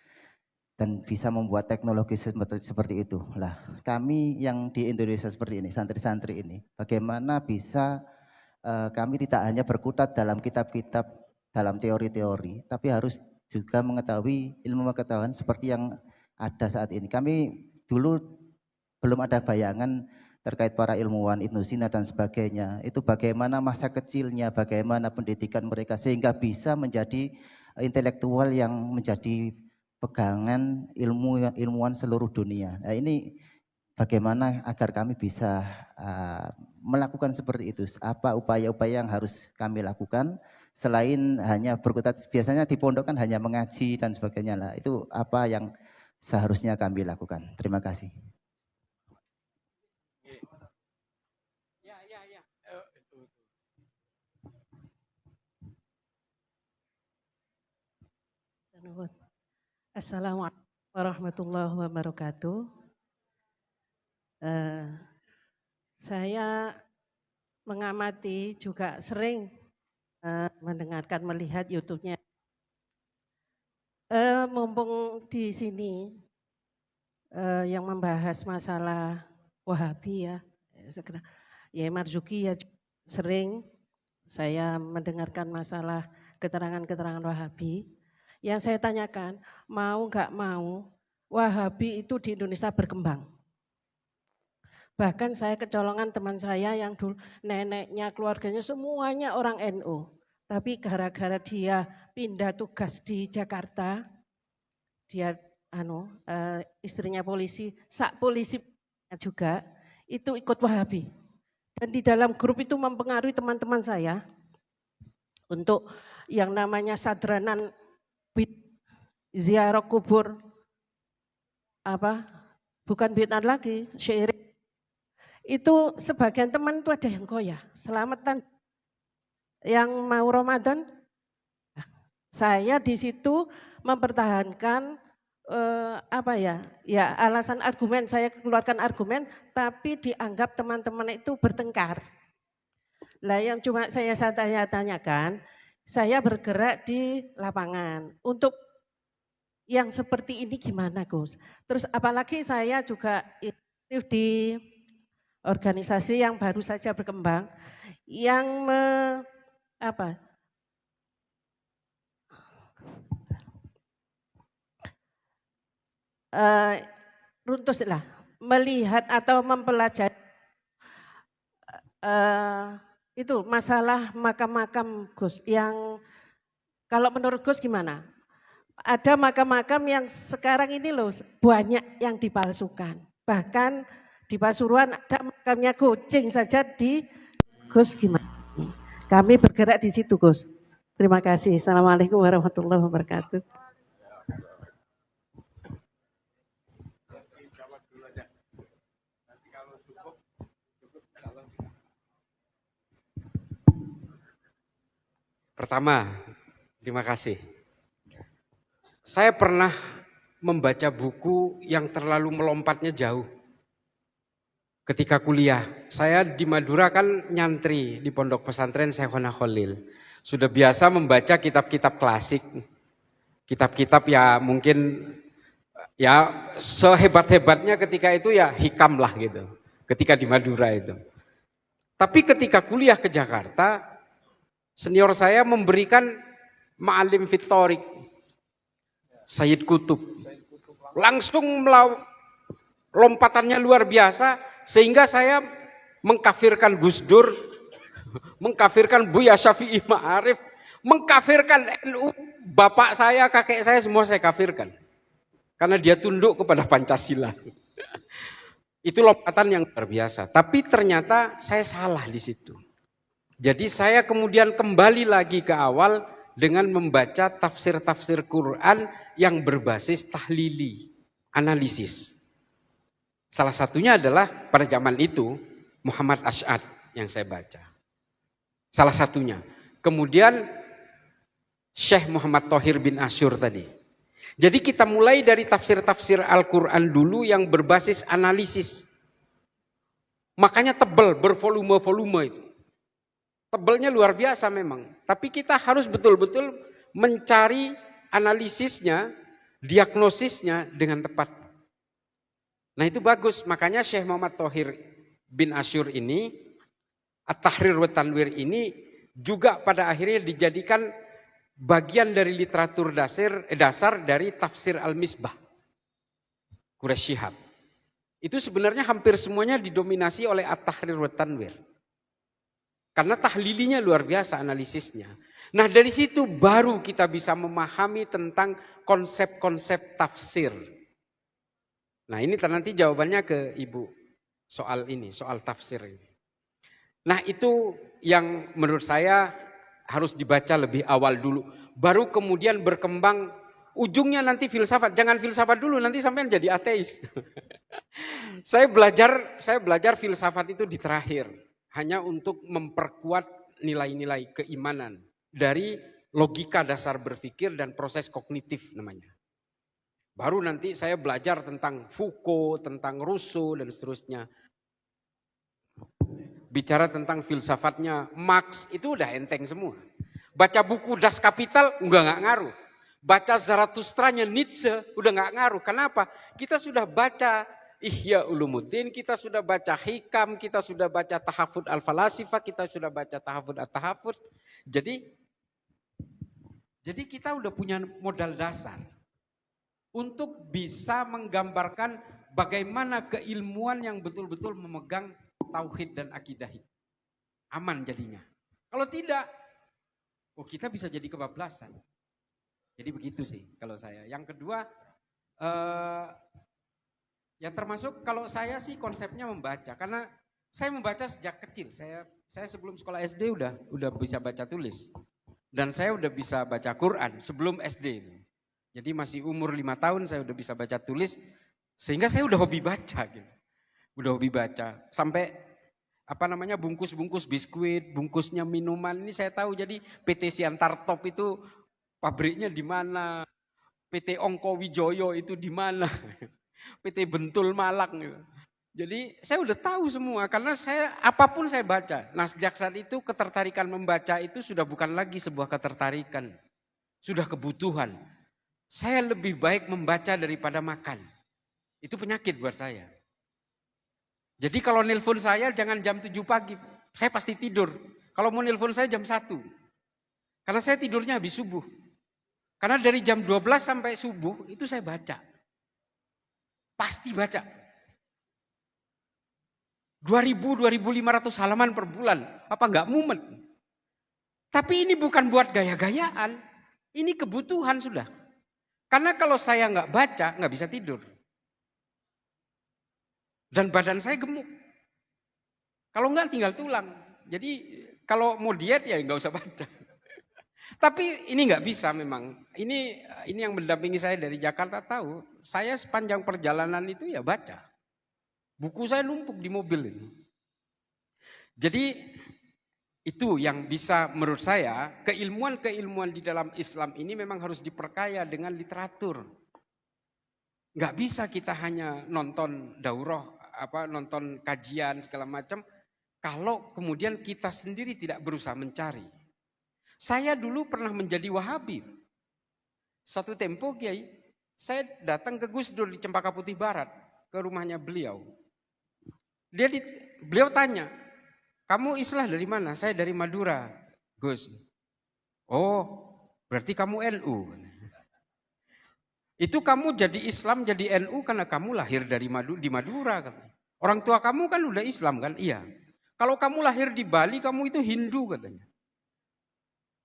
Dan bisa membuat teknologi seperti itu. Lah, kami yang di Indonesia seperti ini, santri-santri ini, bagaimana bisa kami tidak hanya berkutat dalam kitab-kitab, dalam teori-teori, tapi harus juga mengetahui ilmu pengetahuan seperti yang ada saat ini. Kami dulu belum ada bayangan terkait para ilmuwan Ibnu Sina dan sebagainya. Itu bagaimana masa kecilnya, bagaimana pendidikan mereka sehingga bisa menjadi intelektual yang menjadi pegangan ilmuwan seluruh dunia. Nah, ini bagaimana agar kami bisa melakukan seperti itu? Apa upaya-upaya yang harus kami lakukan selain hanya berkutat? Biasanya di pondok kan hanya mengaji dan sebagainya lah. Itu apa yang seharusnya kami lakukan? Terima kasih. Assalamualaikum warahmatullahi wabarakatuh. Saya mengamati juga sering mendengarkan, melihat YouTube-nya. Mumpung di sini yang membahas masalah Wahabi ya, Yai Marzuki ya sering saya mendengarkan masalah keterangan-keterangan Wahabi. Yang saya tanyakan, mau nggak mau Wahabi itu di Indonesia berkembang. Bahkan saya kecolongan teman saya yang dulu neneknya, keluarganya semuanya orang NU. Tapi gara-gara dia pindah tugas di Jakarta, dia istrinya polisi, sak polisi juga itu ikut Wahabi. Dan di dalam grup itu mempengaruhi teman-teman saya untuk yang namanya sadranan ziarah kubur, bukan bid'ah lagi, syirik. Itu sebagian teman itu ada yang goyah, selamatan yang mau Ramadan. Saya di situ mempertahankan alasan argumen, saya keluarkan argumen, tapi dianggap teman-teman itu bertengkar. Lah yang cuma saya tanyakan, saya bergerak di lapangan untuk yang seperti ini gimana Gus? Terus apalagi saya juga aktif di organisasi yang baru saja berkembang, yang runtuslah melihat atau mempelajari itu masalah makam-makam Gus, yang kalau menurut Gus gimana? Ada makam-makam yang sekarang ini loh banyak yang dipalsukan. Bahkan Di Pasuruan ada makamnya kucing saja di Gus gimana? Kami bergerak di situ Gus. Terima kasih. Assalamualaikum warahmatullahi wabarakatuh. Jawab dulu aja. Nanti kalau cukup calon. Pertama, terima kasih. Saya pernah membaca buku yang terlalu melompatnya jauh. Ketika kuliah, saya di Madura kan nyantri di pondok pesantren Syekhona Khalil. Sudah biasa membaca kitab-kitab klasik. Kitab-kitab ya mungkin ya sehebat-hebatnya ketika itu ya hikam lah gitu. Ketika di Madura itu. Tapi ketika kuliah ke Jakarta, senior saya memberikan Ma'alim Fitorik, Sayyid Kutub. Langsung lompatannya luar biasa, sehingga saya mengkafirkan Gus Dur, mengkafirkan Buya Syafi'i Ma'arif, mengkafirkan NU, bapak saya, kakek saya, semua saya kafirkan. Karena dia tunduk kepada Pancasila. Itu lompatan yang luar biasa. Tapi ternyata saya salah di situ. Jadi saya kemudian kembali lagi ke awal dengan membaca tafsir-tafsir Quran yang berbasis tahlili, analisis. Salah satunya adalah pada zaman itu Muhammad Asy'ad yang saya baca. Salah satunya. Kemudian Syekh Muhammad Thohir bin Asyur tadi. Jadi kita mulai dari tafsir-tafsir Al-Quran dulu yang berbasis analisis. Makanya tebal, bervolume-volume itu. Tebalnya luar biasa memang. Tapi kita harus betul-betul mencari analisisnya, diagnosisnya dengan tepat. Nah itu bagus. Makanya Syekh Muhammad Thohir bin Asyur ini, At-Tahrir wa Tanwir ini juga pada akhirnya dijadikan bagian dari literatur dasar dari tafsir Al-Misbah. Quraish Shihab. Itu sebenarnya hampir semuanya didominasi oleh At-Tahrir wa Tanwir. Karena tahlilinya luar biasa analisisnya. Nah dari situ baru kita bisa memahami tentang konsep-konsep tafsir. Nah ini nanti jawabannya ke Ibu soal ini, soal tafsir ini. Nah itu yang menurut saya harus dibaca lebih awal dulu. Baru kemudian berkembang, ujungnya nanti filsafat. Jangan filsafat dulu, nanti sampai jadi ateis. Saya belajar filsafat itu di terakhir. Hanya untuk memperkuat nilai-nilai keimanan. Dari logika dasar berpikir dan proses kognitif namanya. Baru nanti saya belajar tentang Foucault, tentang Rousseau dan seterusnya. Bicara tentang filsafatnya Marx itu udah enteng semua. Baca buku Das Kapital nggak ngaruh. Baca Zarathustranya Nietzsche udah nggak ngaruh. Kenapa? Kita sudah baca Ihya Ulumuddin, kita sudah baca Hikam, kita sudah baca Tahafud Al-Falasifah, kita sudah baca Tahafud At-Tahafud. Jadi kita udah punya modal dasar untuk bisa menggambarkan bagaimana keilmuan yang betul-betul memegang tauhid dan akidah itu. Aman jadinya. Kalau tidak, kita bisa jadi kebablasan. Jadi begitu sih kalau saya. Yang kedua, ya termasuk kalau saya sih konsepnya membaca. Karena saya membaca sejak kecil. Saya sebelum sekolah SD udah bisa baca tulis. Dan saya udah bisa baca Quran sebelum SD. Jadi masih umur 5 tahun saya udah bisa baca tulis. Sehingga saya udah hobi baca gitu. Udah hobi baca. Sampai bungkus-bungkus biskuit, bungkusnya minuman. Ini saya tahu jadi PT Siantar Top itu pabriknya di mana. PT Ongko Wijoyo itu di mana. PT Bentul Malang gitu. Jadi saya udah tahu semua karena apapun saya baca. Nah sejak saat itu ketertarikan membaca itu sudah bukan lagi sebuah ketertarikan. Sudah kebutuhan. Saya lebih baik membaca daripada makan. Itu penyakit buat saya. Jadi kalau nelpon saya jangan jam 7 pagi. Saya pasti tidur. Kalau mau nelpon saya jam 1. Karena saya tidurnya habis subuh. Karena dari jam 12 sampai subuh itu saya baca. Pasti baca. 2.000-2.500 halaman per bulan. Apa enggak mumet? Tapi ini bukan buat gaya-gayaan. Ini kebutuhan sudah. Karena kalau saya enggak baca, enggak bisa tidur. Dan badan saya gemuk. Kalau enggak tinggal tulang. Jadi kalau mau diet ya nggak usah baca. Tapi ini nggak bisa memang. Ini yang mendampingi saya dari Jakarta tahu. Saya sepanjang perjalanan itu ya baca. Buku saya numpuk di mobil ini. Jadi itu yang bisa menurut saya keilmuan-keilmuan di dalam Islam ini memang harus diperkaya dengan literatur. Nggak bisa kita hanya nonton daurah, nonton kajian segala macam. Kalau kemudian kita sendiri tidak berusaha mencari. Saya dulu pernah menjadi Wahabi. Satu tempo Kiai, saya datang ke Gus Dur di Cempaka Putih Barat, ke rumahnya beliau. Beliau tanya, kamu Islah dari mana? Saya dari Madura, Gus. Oh, berarti kamu NU. Itu kamu jadi Islam, jadi NU karena kamu lahir di Madura. Orang tua kamu kan udah Islam kan? Iya. Kalau kamu lahir di Bali, kamu itu Hindu katanya.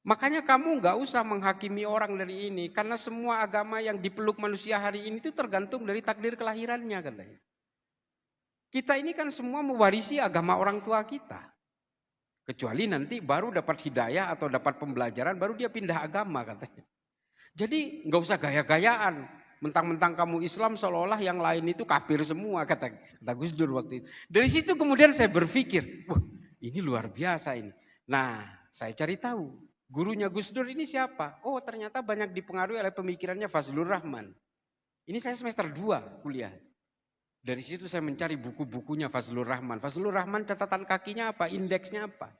Makanya kamu nggak usah menghakimi orang dari ini. Karena semua agama yang dipeluk manusia hari ini itu tergantung dari takdir kelahirannya katanya. Kita ini kan semua mewarisi agama orang tua kita. Kecuali nanti baru dapat hidayah atau dapat pembelajaran, baru dia pindah agama katanya. Jadi nggak usah gaya-gayaan. Mentang-mentang kamu Islam seolah-olah yang lain itu kafir semua, kata Gus Dur waktu itu. Dari situ kemudian saya berpikir, wah ini luar biasa ini. Nah saya cari tahu. Gurunya Gus Dur ini siapa? Oh ternyata banyak dipengaruhi oleh pemikirannya Fazlur Rahman. Ini saya semester 2 kuliah. Dari situ saya mencari buku-bukunya Fazlur Rahman. Fazlur Rahman catatan kakinya apa? Indeksnya apa?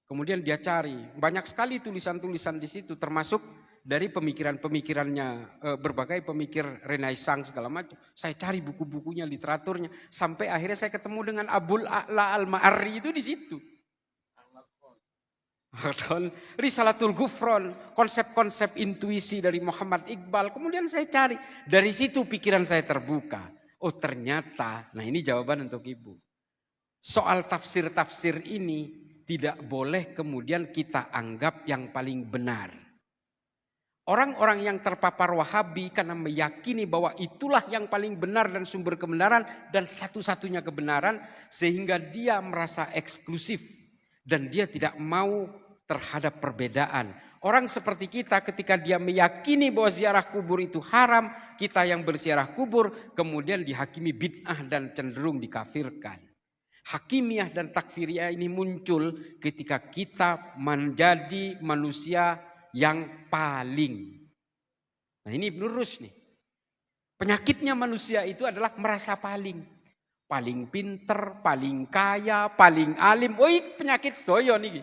Kemudian dia cari. Banyak sekali tulisan-tulisan di situ termasuk dari pemikiran-pemikirannya berbagai pemikir Renaissance segala macam. Saya cari buku-bukunya, literaturnya. Sampai akhirnya saya ketemu dengan Abul A'la Al-Ma'arri itu di situ. Risalatul Ghufron, konsep-konsep intuisi dari Muhammad Iqbal. Kemudian saya cari, dari situ pikiran saya terbuka. Oh ternyata, nah ini jawaban untuk ibu. Soal tafsir-tafsir ini tidak boleh kemudian kita anggap yang paling benar. Orang-orang yang terpapar Wahabi karena meyakini bahwa itulah yang paling benar dan sumber kebenaran dan satu-satunya kebenaran. Sehingga dia merasa eksklusif dan dia tidak mau terhadap perbedaan. Orang seperti kita ketika dia meyakini bahwa ziarah kubur itu haram, kita yang berziarah kubur kemudian dihakimi bid'ah dan cenderung dikafirkan. Hakimiyah dan takfiriyah ini muncul ketika kita menjadi manusia yang paling. Nah ini Ibnu Rus nih. Penyakitnya manusia itu adalah merasa paling. Paling pinter, paling kaya, paling alim. Oh ini penyakit sedoyo nih.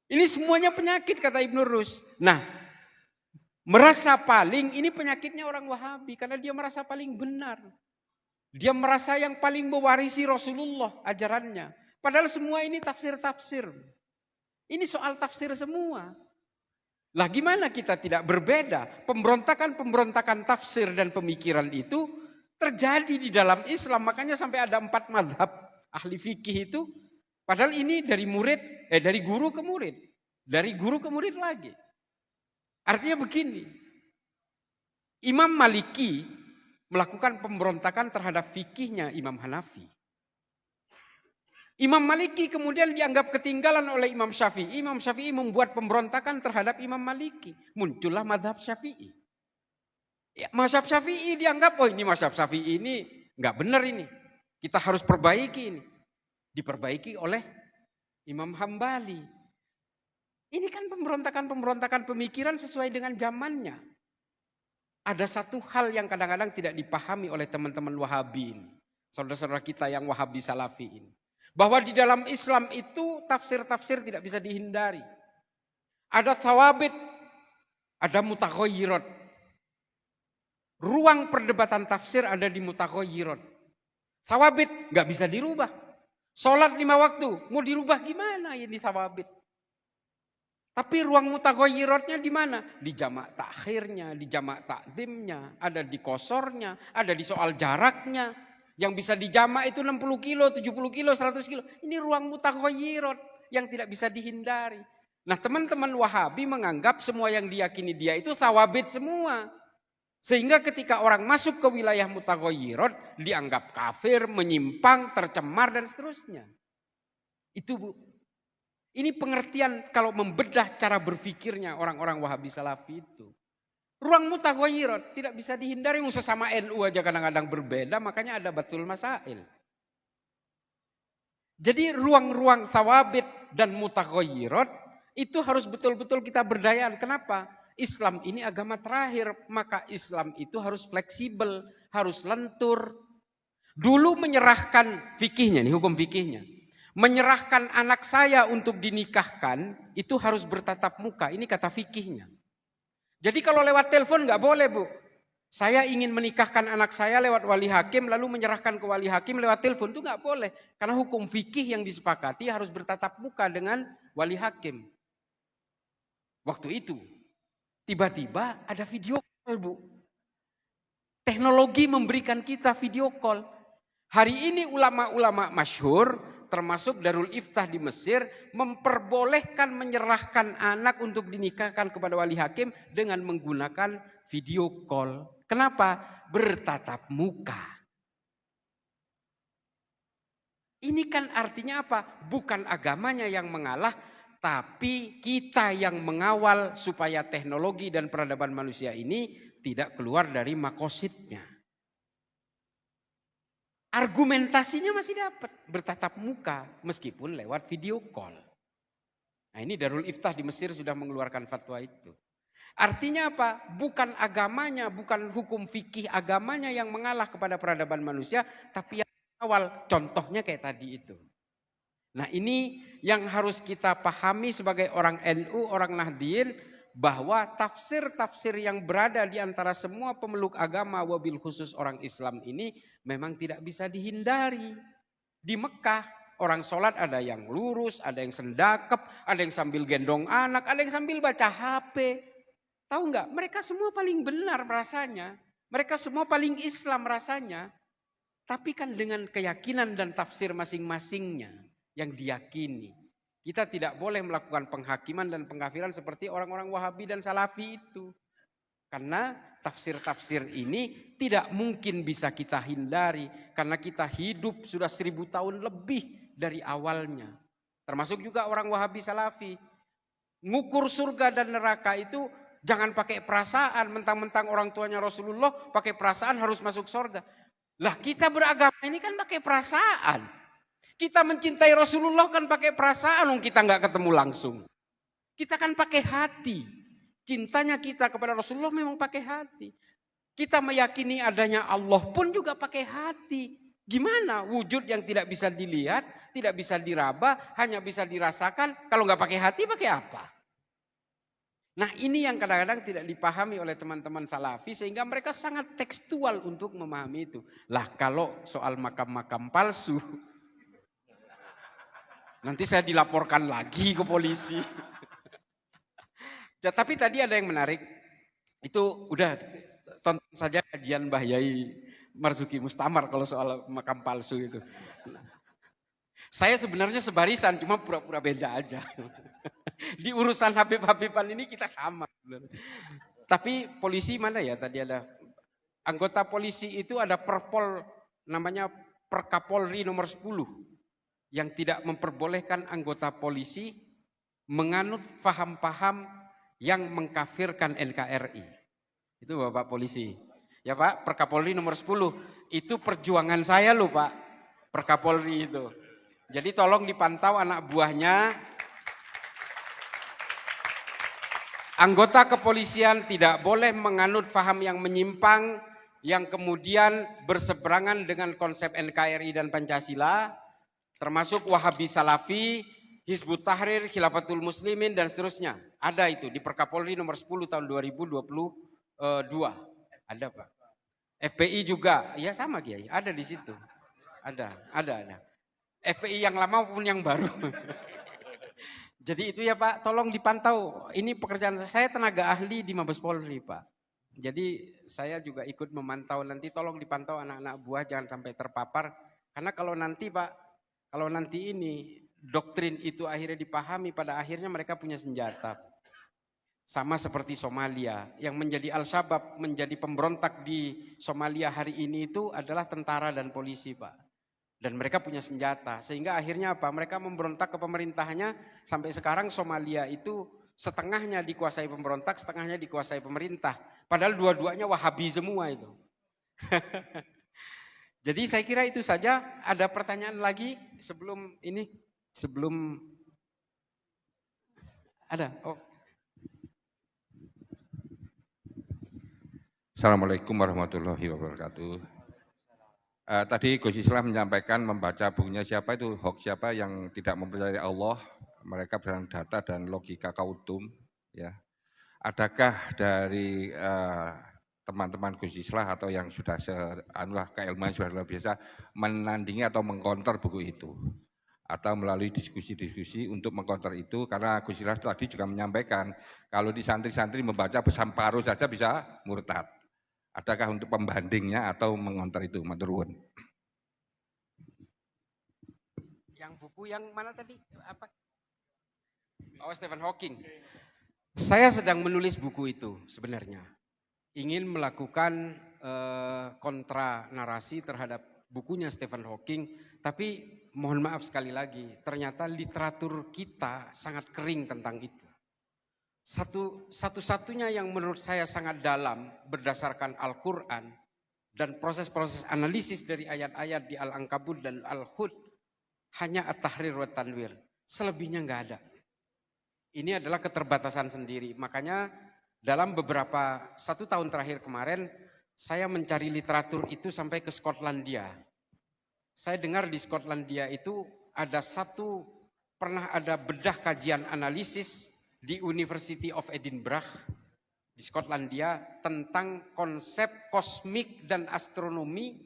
Ini semuanya penyakit kata Ibnu Rus. Nah, merasa paling ini penyakitnya orang Wahabi karena dia merasa paling benar. Dia merasa yang paling mewarisi Rasulullah ajarannya. Padahal semua ini tafsir-tafsir. Ini soal tafsir semua. Lah gimana kita tidak berbeda? Pemberontakan-pemberontakan tafsir dan pemikiran itu terjadi di dalam Islam. Makanya sampai ada 4 mazhab ahli fikih itu. Padahal ini dari dari guru ke murid. Dari guru ke murid lagi. Artinya begini. Imam Maliki melakukan pemberontakan terhadap fikihnya Imam Hanafi. Imam Maliki kemudian dianggap ketinggalan oleh Imam Syafi'i. Imam Syafi'i membuat pemberontakan terhadap Imam Maliki. Muncullah mazhab Syafi'i. Ya, mazhab Syafi'i dianggap, oh ini mazhab Syafi'i ini nggak benar ini. Kita harus perbaiki ini. Diperbaiki oleh Imam Hambali. Ini kan pemberontakan-pemberontakan pemikiran sesuai dengan zamannya. Ada satu hal yang kadang-kadang tidak dipahami oleh teman-teman Wahabi ini. Saudara-saudara kita yang Wahabi Salafi ini. Bahwa di dalam Islam itu tafsir-tafsir tidak bisa dihindari. Ada thawabit, ada mutaghayyirat. Ruang perdebatan tafsir ada di mutaghayyirat. Thawabit nggak bisa dirubah. Sholat 5 waktu, mau dirubah gimana ini thawabit? Tapi ruang mutaghayyiratnya di mana? Di jamak takhirnya, di jamak takdimnya, ada di kosornya, ada di soal jaraknya. Yang bisa dijamak itu 60 kilo, 70 kilo, 100 kilo. Ini ruang mutaghayyirat yang tidak bisa dihindari. Nah teman-teman Wahabi menganggap semua yang diyakini dia itu thawabit semua. Sehingga ketika orang masuk ke wilayah mutaghayyirat dianggap kafir, menyimpang, tercemar dan seterusnya. Itu Bu. Ini pengertian kalau membedah cara berpikirnya orang-orang Wahabi Salafi itu. Ruang mutaghayyirat tidak bisa dihindari, sesama NU aja kadang-kadang berbeda, makanya ada batul masail. Jadi ruang-ruang thawabit dan mutaghayyirat itu harus betul-betul kita berdayaan. Kenapa? Islam ini agama terakhir, maka Islam itu harus fleksibel, harus lentur. Dulu menyerahkan fikihnya, nih hukum fikihnya. Menyerahkan anak saya untuk dinikahkan, itu harus bertatap muka, ini kata fikihnya. Jadi kalau lewat telepon nggak boleh Bu. Saya ingin menikahkan anak saya lewat wali hakim, lalu menyerahkan ke wali hakim lewat telepon, itu nggak boleh. Karena hukum fikih yang disepakati harus bertatap muka dengan wali hakim. Waktu itu, tiba-tiba ada video call Bu. Teknologi memberikan kita video call. Hari ini ulama-ulama masyhur, termasuk Darul Iftah di Mesir, memperbolehkan menyerahkan anak untuk dinikahkan kepada wali hakim dengan menggunakan video call. Kenapa? Bertatap muka. Ini kan artinya apa? Bukan agamanya yang mengalah, tapi kita yang mengawal supaya teknologi dan peradaban manusia ini tidak keluar dari makosidnya. Argumentasinya masih dapat bertatap muka meskipun lewat video call. Nah ini Darul Iftah di Mesir sudah mengeluarkan fatwa itu. Artinya apa? Bukan agamanya, bukan hukum fikih agamanya yang mengalah kepada peradaban manusia, tapi yang awal contohnya kayak tadi itu. Nah ini yang harus kita pahami sebagai orang NU, orang Nahdien, bahwa tafsir-tafsir yang berada di antara semua pemeluk agama, wabil khusus orang Islam ini memang tidak bisa dihindari. Di Mekah orang sholat ada yang lurus, ada yang sendakep, ada yang sambil gendong anak, ada yang sambil baca HP. Tahu nggak? Mereka semua paling benar rasanya. Mereka semua paling Islam rasanya. Tapi kan dengan keyakinan dan tafsir masing-masingnya yang diyakini. Kita tidak boleh melakukan penghakiman dan pengkafiran seperti orang-orang Wahabi dan Salafi itu. Karena tafsir-tafsir ini tidak mungkin bisa kita hindari. Karena kita hidup sudah 1000 tahun lebih dari awalnya. Termasuk juga orang Wahabi Salafi. Ngukur surga dan neraka itu jangan pakai perasaan. Mentang-mentang orang tuanya Rasulullah pakai perasaan harus masuk surga. Lah kita beragama ini kan pakai perasaan. Kita mencintai Rasulullah kan pakai perasaan, kita nggak ketemu langsung. Kita kan pakai hati. Cintanya kita kepada Rasulullah memang pakai hati. Kita meyakini adanya Allah pun juga pakai hati. Gimana wujud yang tidak bisa dilihat, tidak bisa diraba, hanya bisa dirasakan. Kalau nggak pakai hati, pakai apa? Nah ini yang kadang-kadang tidak dipahami oleh teman-teman Salafi sehingga mereka sangat tekstual untuk memahami itu. Lah kalau soal makam-makam palsu, nanti saya dilaporkan lagi ke polisi. Tapi tadi ada yang menarik. Itu udah tonton saja kajian Mbah Yai Marzuki Mustamar kalau soal makam palsu itu. Saya sebenarnya sebarisan, cuma pura-pura beda aja. Di urusan Habib-Habiban ini kita sama. Tapi polisi mana ya tadi ada. Anggota polisi itu ada perpol namanya Perkapolri nomor 10. Yang tidak memperbolehkan anggota polisi menganut paham-paham yang mengkafirkan NKRI. Itu Bapak polisi. Ya Pak, Perkapolri nomor 10. Itu perjuangan saya loh Pak, Perkapolri itu. Jadi tolong dipantau anak buahnya. Anggota kepolisian tidak boleh menganut paham yang menyimpang, yang kemudian berseberangan dengan konsep NKRI dan Pancasila, termasuk Wahabi Salafi, Hizbut Tahrir, Khilafatul Muslimin dan seterusnya. Ada itu di Perkapolri nomor 10 tahun 2022. Ada Pak. FPI juga, ya sama Kiai, ada di situ. Ada. FPI yang lama maupun yang baru. Jadi itu ya Pak, tolong dipantau. Ini pekerjaan saya tenaga ahli di Mabes Polri Pak. Jadi saya juga ikut memantau, nanti tolong dipantau anak-anak buah jangan sampai terpapar. Karena kalau nanti Pak, kalau nanti ini doktrin itu akhirnya dipahami, pada akhirnya mereka punya senjata. Sama seperti Somalia, yang menjadi Al-Shabaab, menjadi pemberontak di Somalia hari ini itu adalah tentara dan polisi, Pak. Dan mereka punya senjata, sehingga akhirnya apa? Mereka memberontak ke pemerintahannya, sampai sekarang Somalia itu setengahnya dikuasai pemberontak, setengahnya dikuasai pemerintah. Padahal dua-duanya Wahabi semua itu. Jadi saya kira itu saja. Ada pertanyaan lagi sebelum ini? Sebelum ada? Oh. Assalamualaikum warahmatullahi wabarakatuh. Tadi Gus Islam menyampaikan membaca bukunya siapa itu hoax siapa yang tidak mempercayai Allah, mereka berdasarkan data dan logika kautum. Ya, adakah dari teman-teman Gus Islam atau yang sudah keilmuan sudah luar biasa menandingi atau mengkonter buku itu? Atau melalui diskusi-diskusi untuk mengkonter itu, karena Gus Islam tadi juga menyampaikan kalau di santri-santri membaca besamparuh saja bisa murtad. Adakah untuk pembandingnya atau mengonter itu, maturun? Yang buku yang mana tadi? Apa? Oh, Stephen Hawking. Saya sedang menulis buku itu sebenarnya. Ingin melakukan kontra narasi terhadap bukunya Stephen Hawking, tapi mohon maaf sekali lagi, ternyata literatur kita sangat kering tentang itu. Satu-satunya yang menurut saya sangat dalam berdasarkan Al-Quran dan proses-proses analisis dari ayat-ayat di Al-Ankabut dan Al-Hud hanya At-Tahrir wa Tanwir. Selebihnya nggak ada. Ini adalah keterbatasan sendiri. Makanya dalam beberapa 1 tahun terakhir kemarin saya mencari literatur itu sampai ke Skotlandia. Saya dengar di Skotlandia itu pernah ada bedah kajian analisis di University of Edinburgh di Skotlandia tentang konsep kosmik dan astronomi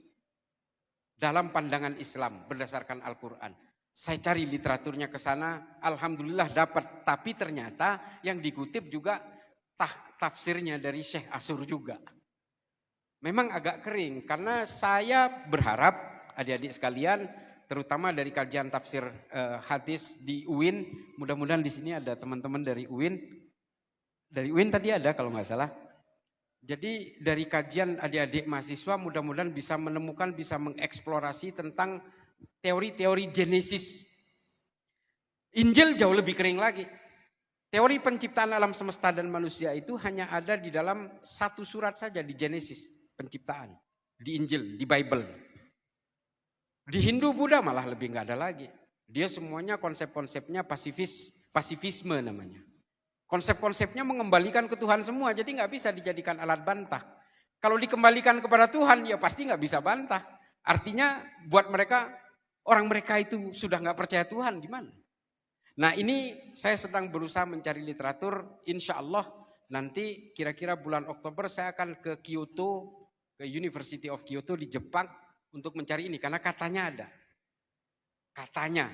dalam pandangan Islam berdasarkan Al-Quran. Saya cari literaturnya ke sana, alhamdulillah dapat, tapi ternyata yang dikutip juga tafsirnya dari Syekh Asur juga. Memang agak kering, karena saya berharap adik-adik sekalian, terutama dari kajian tafsir hadis di UIN, mudah-mudahan di sini ada teman-teman dari UIN. Dari UIN tadi ada kalau nggak salah. Jadi dari kajian adik-adik mahasiswa mudah-mudahan bisa menemukan, bisa mengeksplorasi tentang teori-teori Genesis. Injil jauh lebih kering lagi. Teori penciptaan alam semesta dan manusia itu hanya ada di dalam 1 surat saja di Genesis, penciptaan. Di Injil, di Bible. Di Hindu Buddha malah lebih nggak ada lagi. Dia semuanya konsep-konsepnya pasifisme namanya. Konsep-konsepnya mengembalikan ke Tuhan semua, jadi nggak bisa dijadikan alat bantah. Kalau dikembalikan kepada Tuhan, ya pasti nggak bisa bantah. Artinya buat mereka, orang mereka itu sudah nggak percaya Tuhan, gimana? Nah ini saya sedang berusaha mencari literatur, insya Allah nanti kira-kira bulan Oktober saya akan ke Kyoto, ke University of Kyoto di Jepang, untuk mencari ini, karena katanya ada. Katanya,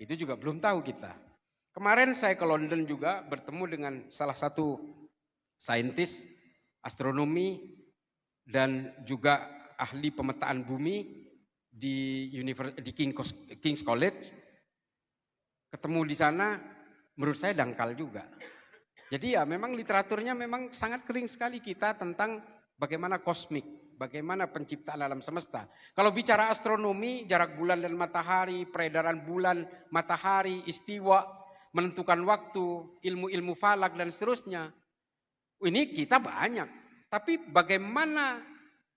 itu juga belum tahu kita. Kemarin saya ke London juga bertemu dengan salah satu saintis astronomi dan juga ahli pemetaan bumi di King's College. Ketemu di sana, menurut saya dangkal juga. Jadi ya memang literaturnya memang sangat kering sekali kita tentang bagaimana kosmik. Bagaimana penciptaan alam semesta. Kalau bicara astronomi, jarak bulan dan matahari, peredaran bulan, matahari, istiwa, menentukan waktu, ilmu-ilmu falak dan seterusnya. Ini kita banyak. Tapi bagaimana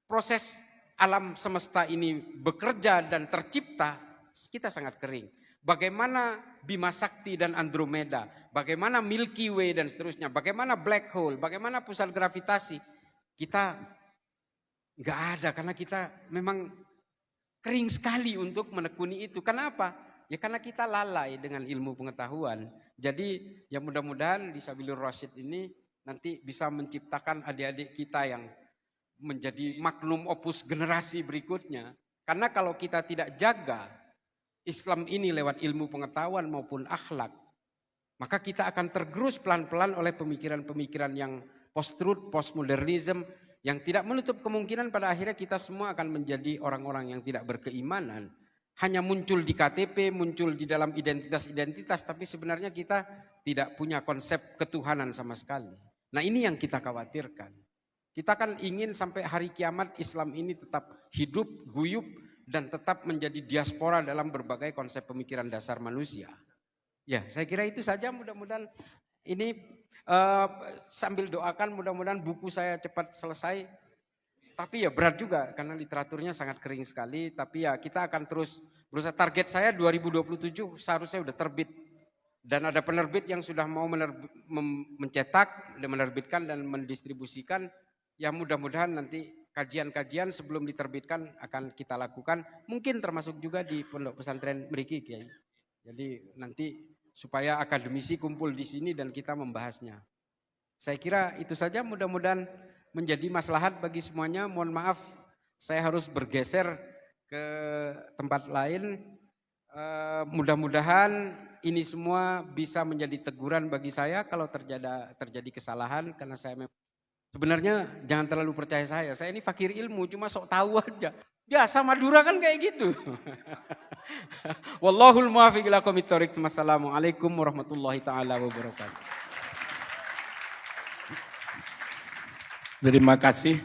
proses alam semesta ini bekerja dan tercipta, kita sangat kering. Bagaimana Bima Sakti dan Andromeda, bagaimana Milky Way dan seterusnya, bagaimana black hole, bagaimana pusat gravitasi, kita nggak ada, karena kita memang kering sekali untuk menekuni itu. Kenapa? Ya karena kita lalai dengan ilmu pengetahuan. Jadi ya mudah-mudahan di Sabilur Rasyid ini nanti bisa menciptakan adik-adik kita yang menjadi magnum opus generasi berikutnya. Karena kalau kita tidak jaga Islam ini lewat ilmu pengetahuan maupun akhlak, maka kita akan tergerus pelan-pelan oleh pemikiran-pemikiran yang post-truth, postmodernism, yang tidak menutup kemungkinan pada akhirnya kita semua akan menjadi orang-orang yang tidak berkeimanan. Hanya muncul di KTP, muncul di dalam identitas-identitas, tapi sebenarnya kita tidak punya konsep ketuhanan sama sekali. Nah ini yang kita khawatirkan. Kita kan ingin sampai hari kiamat Islam ini tetap hidup, guyup, dan tetap menjadi diaspora dalam berbagai konsep pemikiran dasar manusia. Ya, saya kira itu saja, mudah-mudahan ini sambil doakan mudah-mudahan buku saya cepat selesai. Tapi ya berat juga karena literaturnya sangat kering sekali, tapi ya kita akan terus berusaha. Target saya 2027 seharusnya sudah terbit. Dan ada penerbit yang sudah mau mencetak, menerbitkan dan mendistribusikan. Ya mudah-mudahan nanti kajian-kajian sebelum diterbitkan akan kita lakukan. Mungkin termasuk juga di pondok pesantren mriki, Kiai. Jadi nanti supaya akademisi kumpul di sini dan kita membahasnya. Saya kira itu saja, mudah-mudahan menjadi maslahat bagi semuanya. Mohon maaf saya harus bergeser ke tempat lain. Mudah-mudahan ini semua bisa menjadi teguran bagi saya kalau terjadi kesalahan, karena saya sebenarnya jangan terlalu percaya saya ini fakir ilmu, cuma sok tahu aja. Biasa Madura kan kayak gitu. Wallahul muwaffiq ila aqwamit thoriq. Wassalamualaikum warahmatullahi taala wabarakatuh. Terima kasih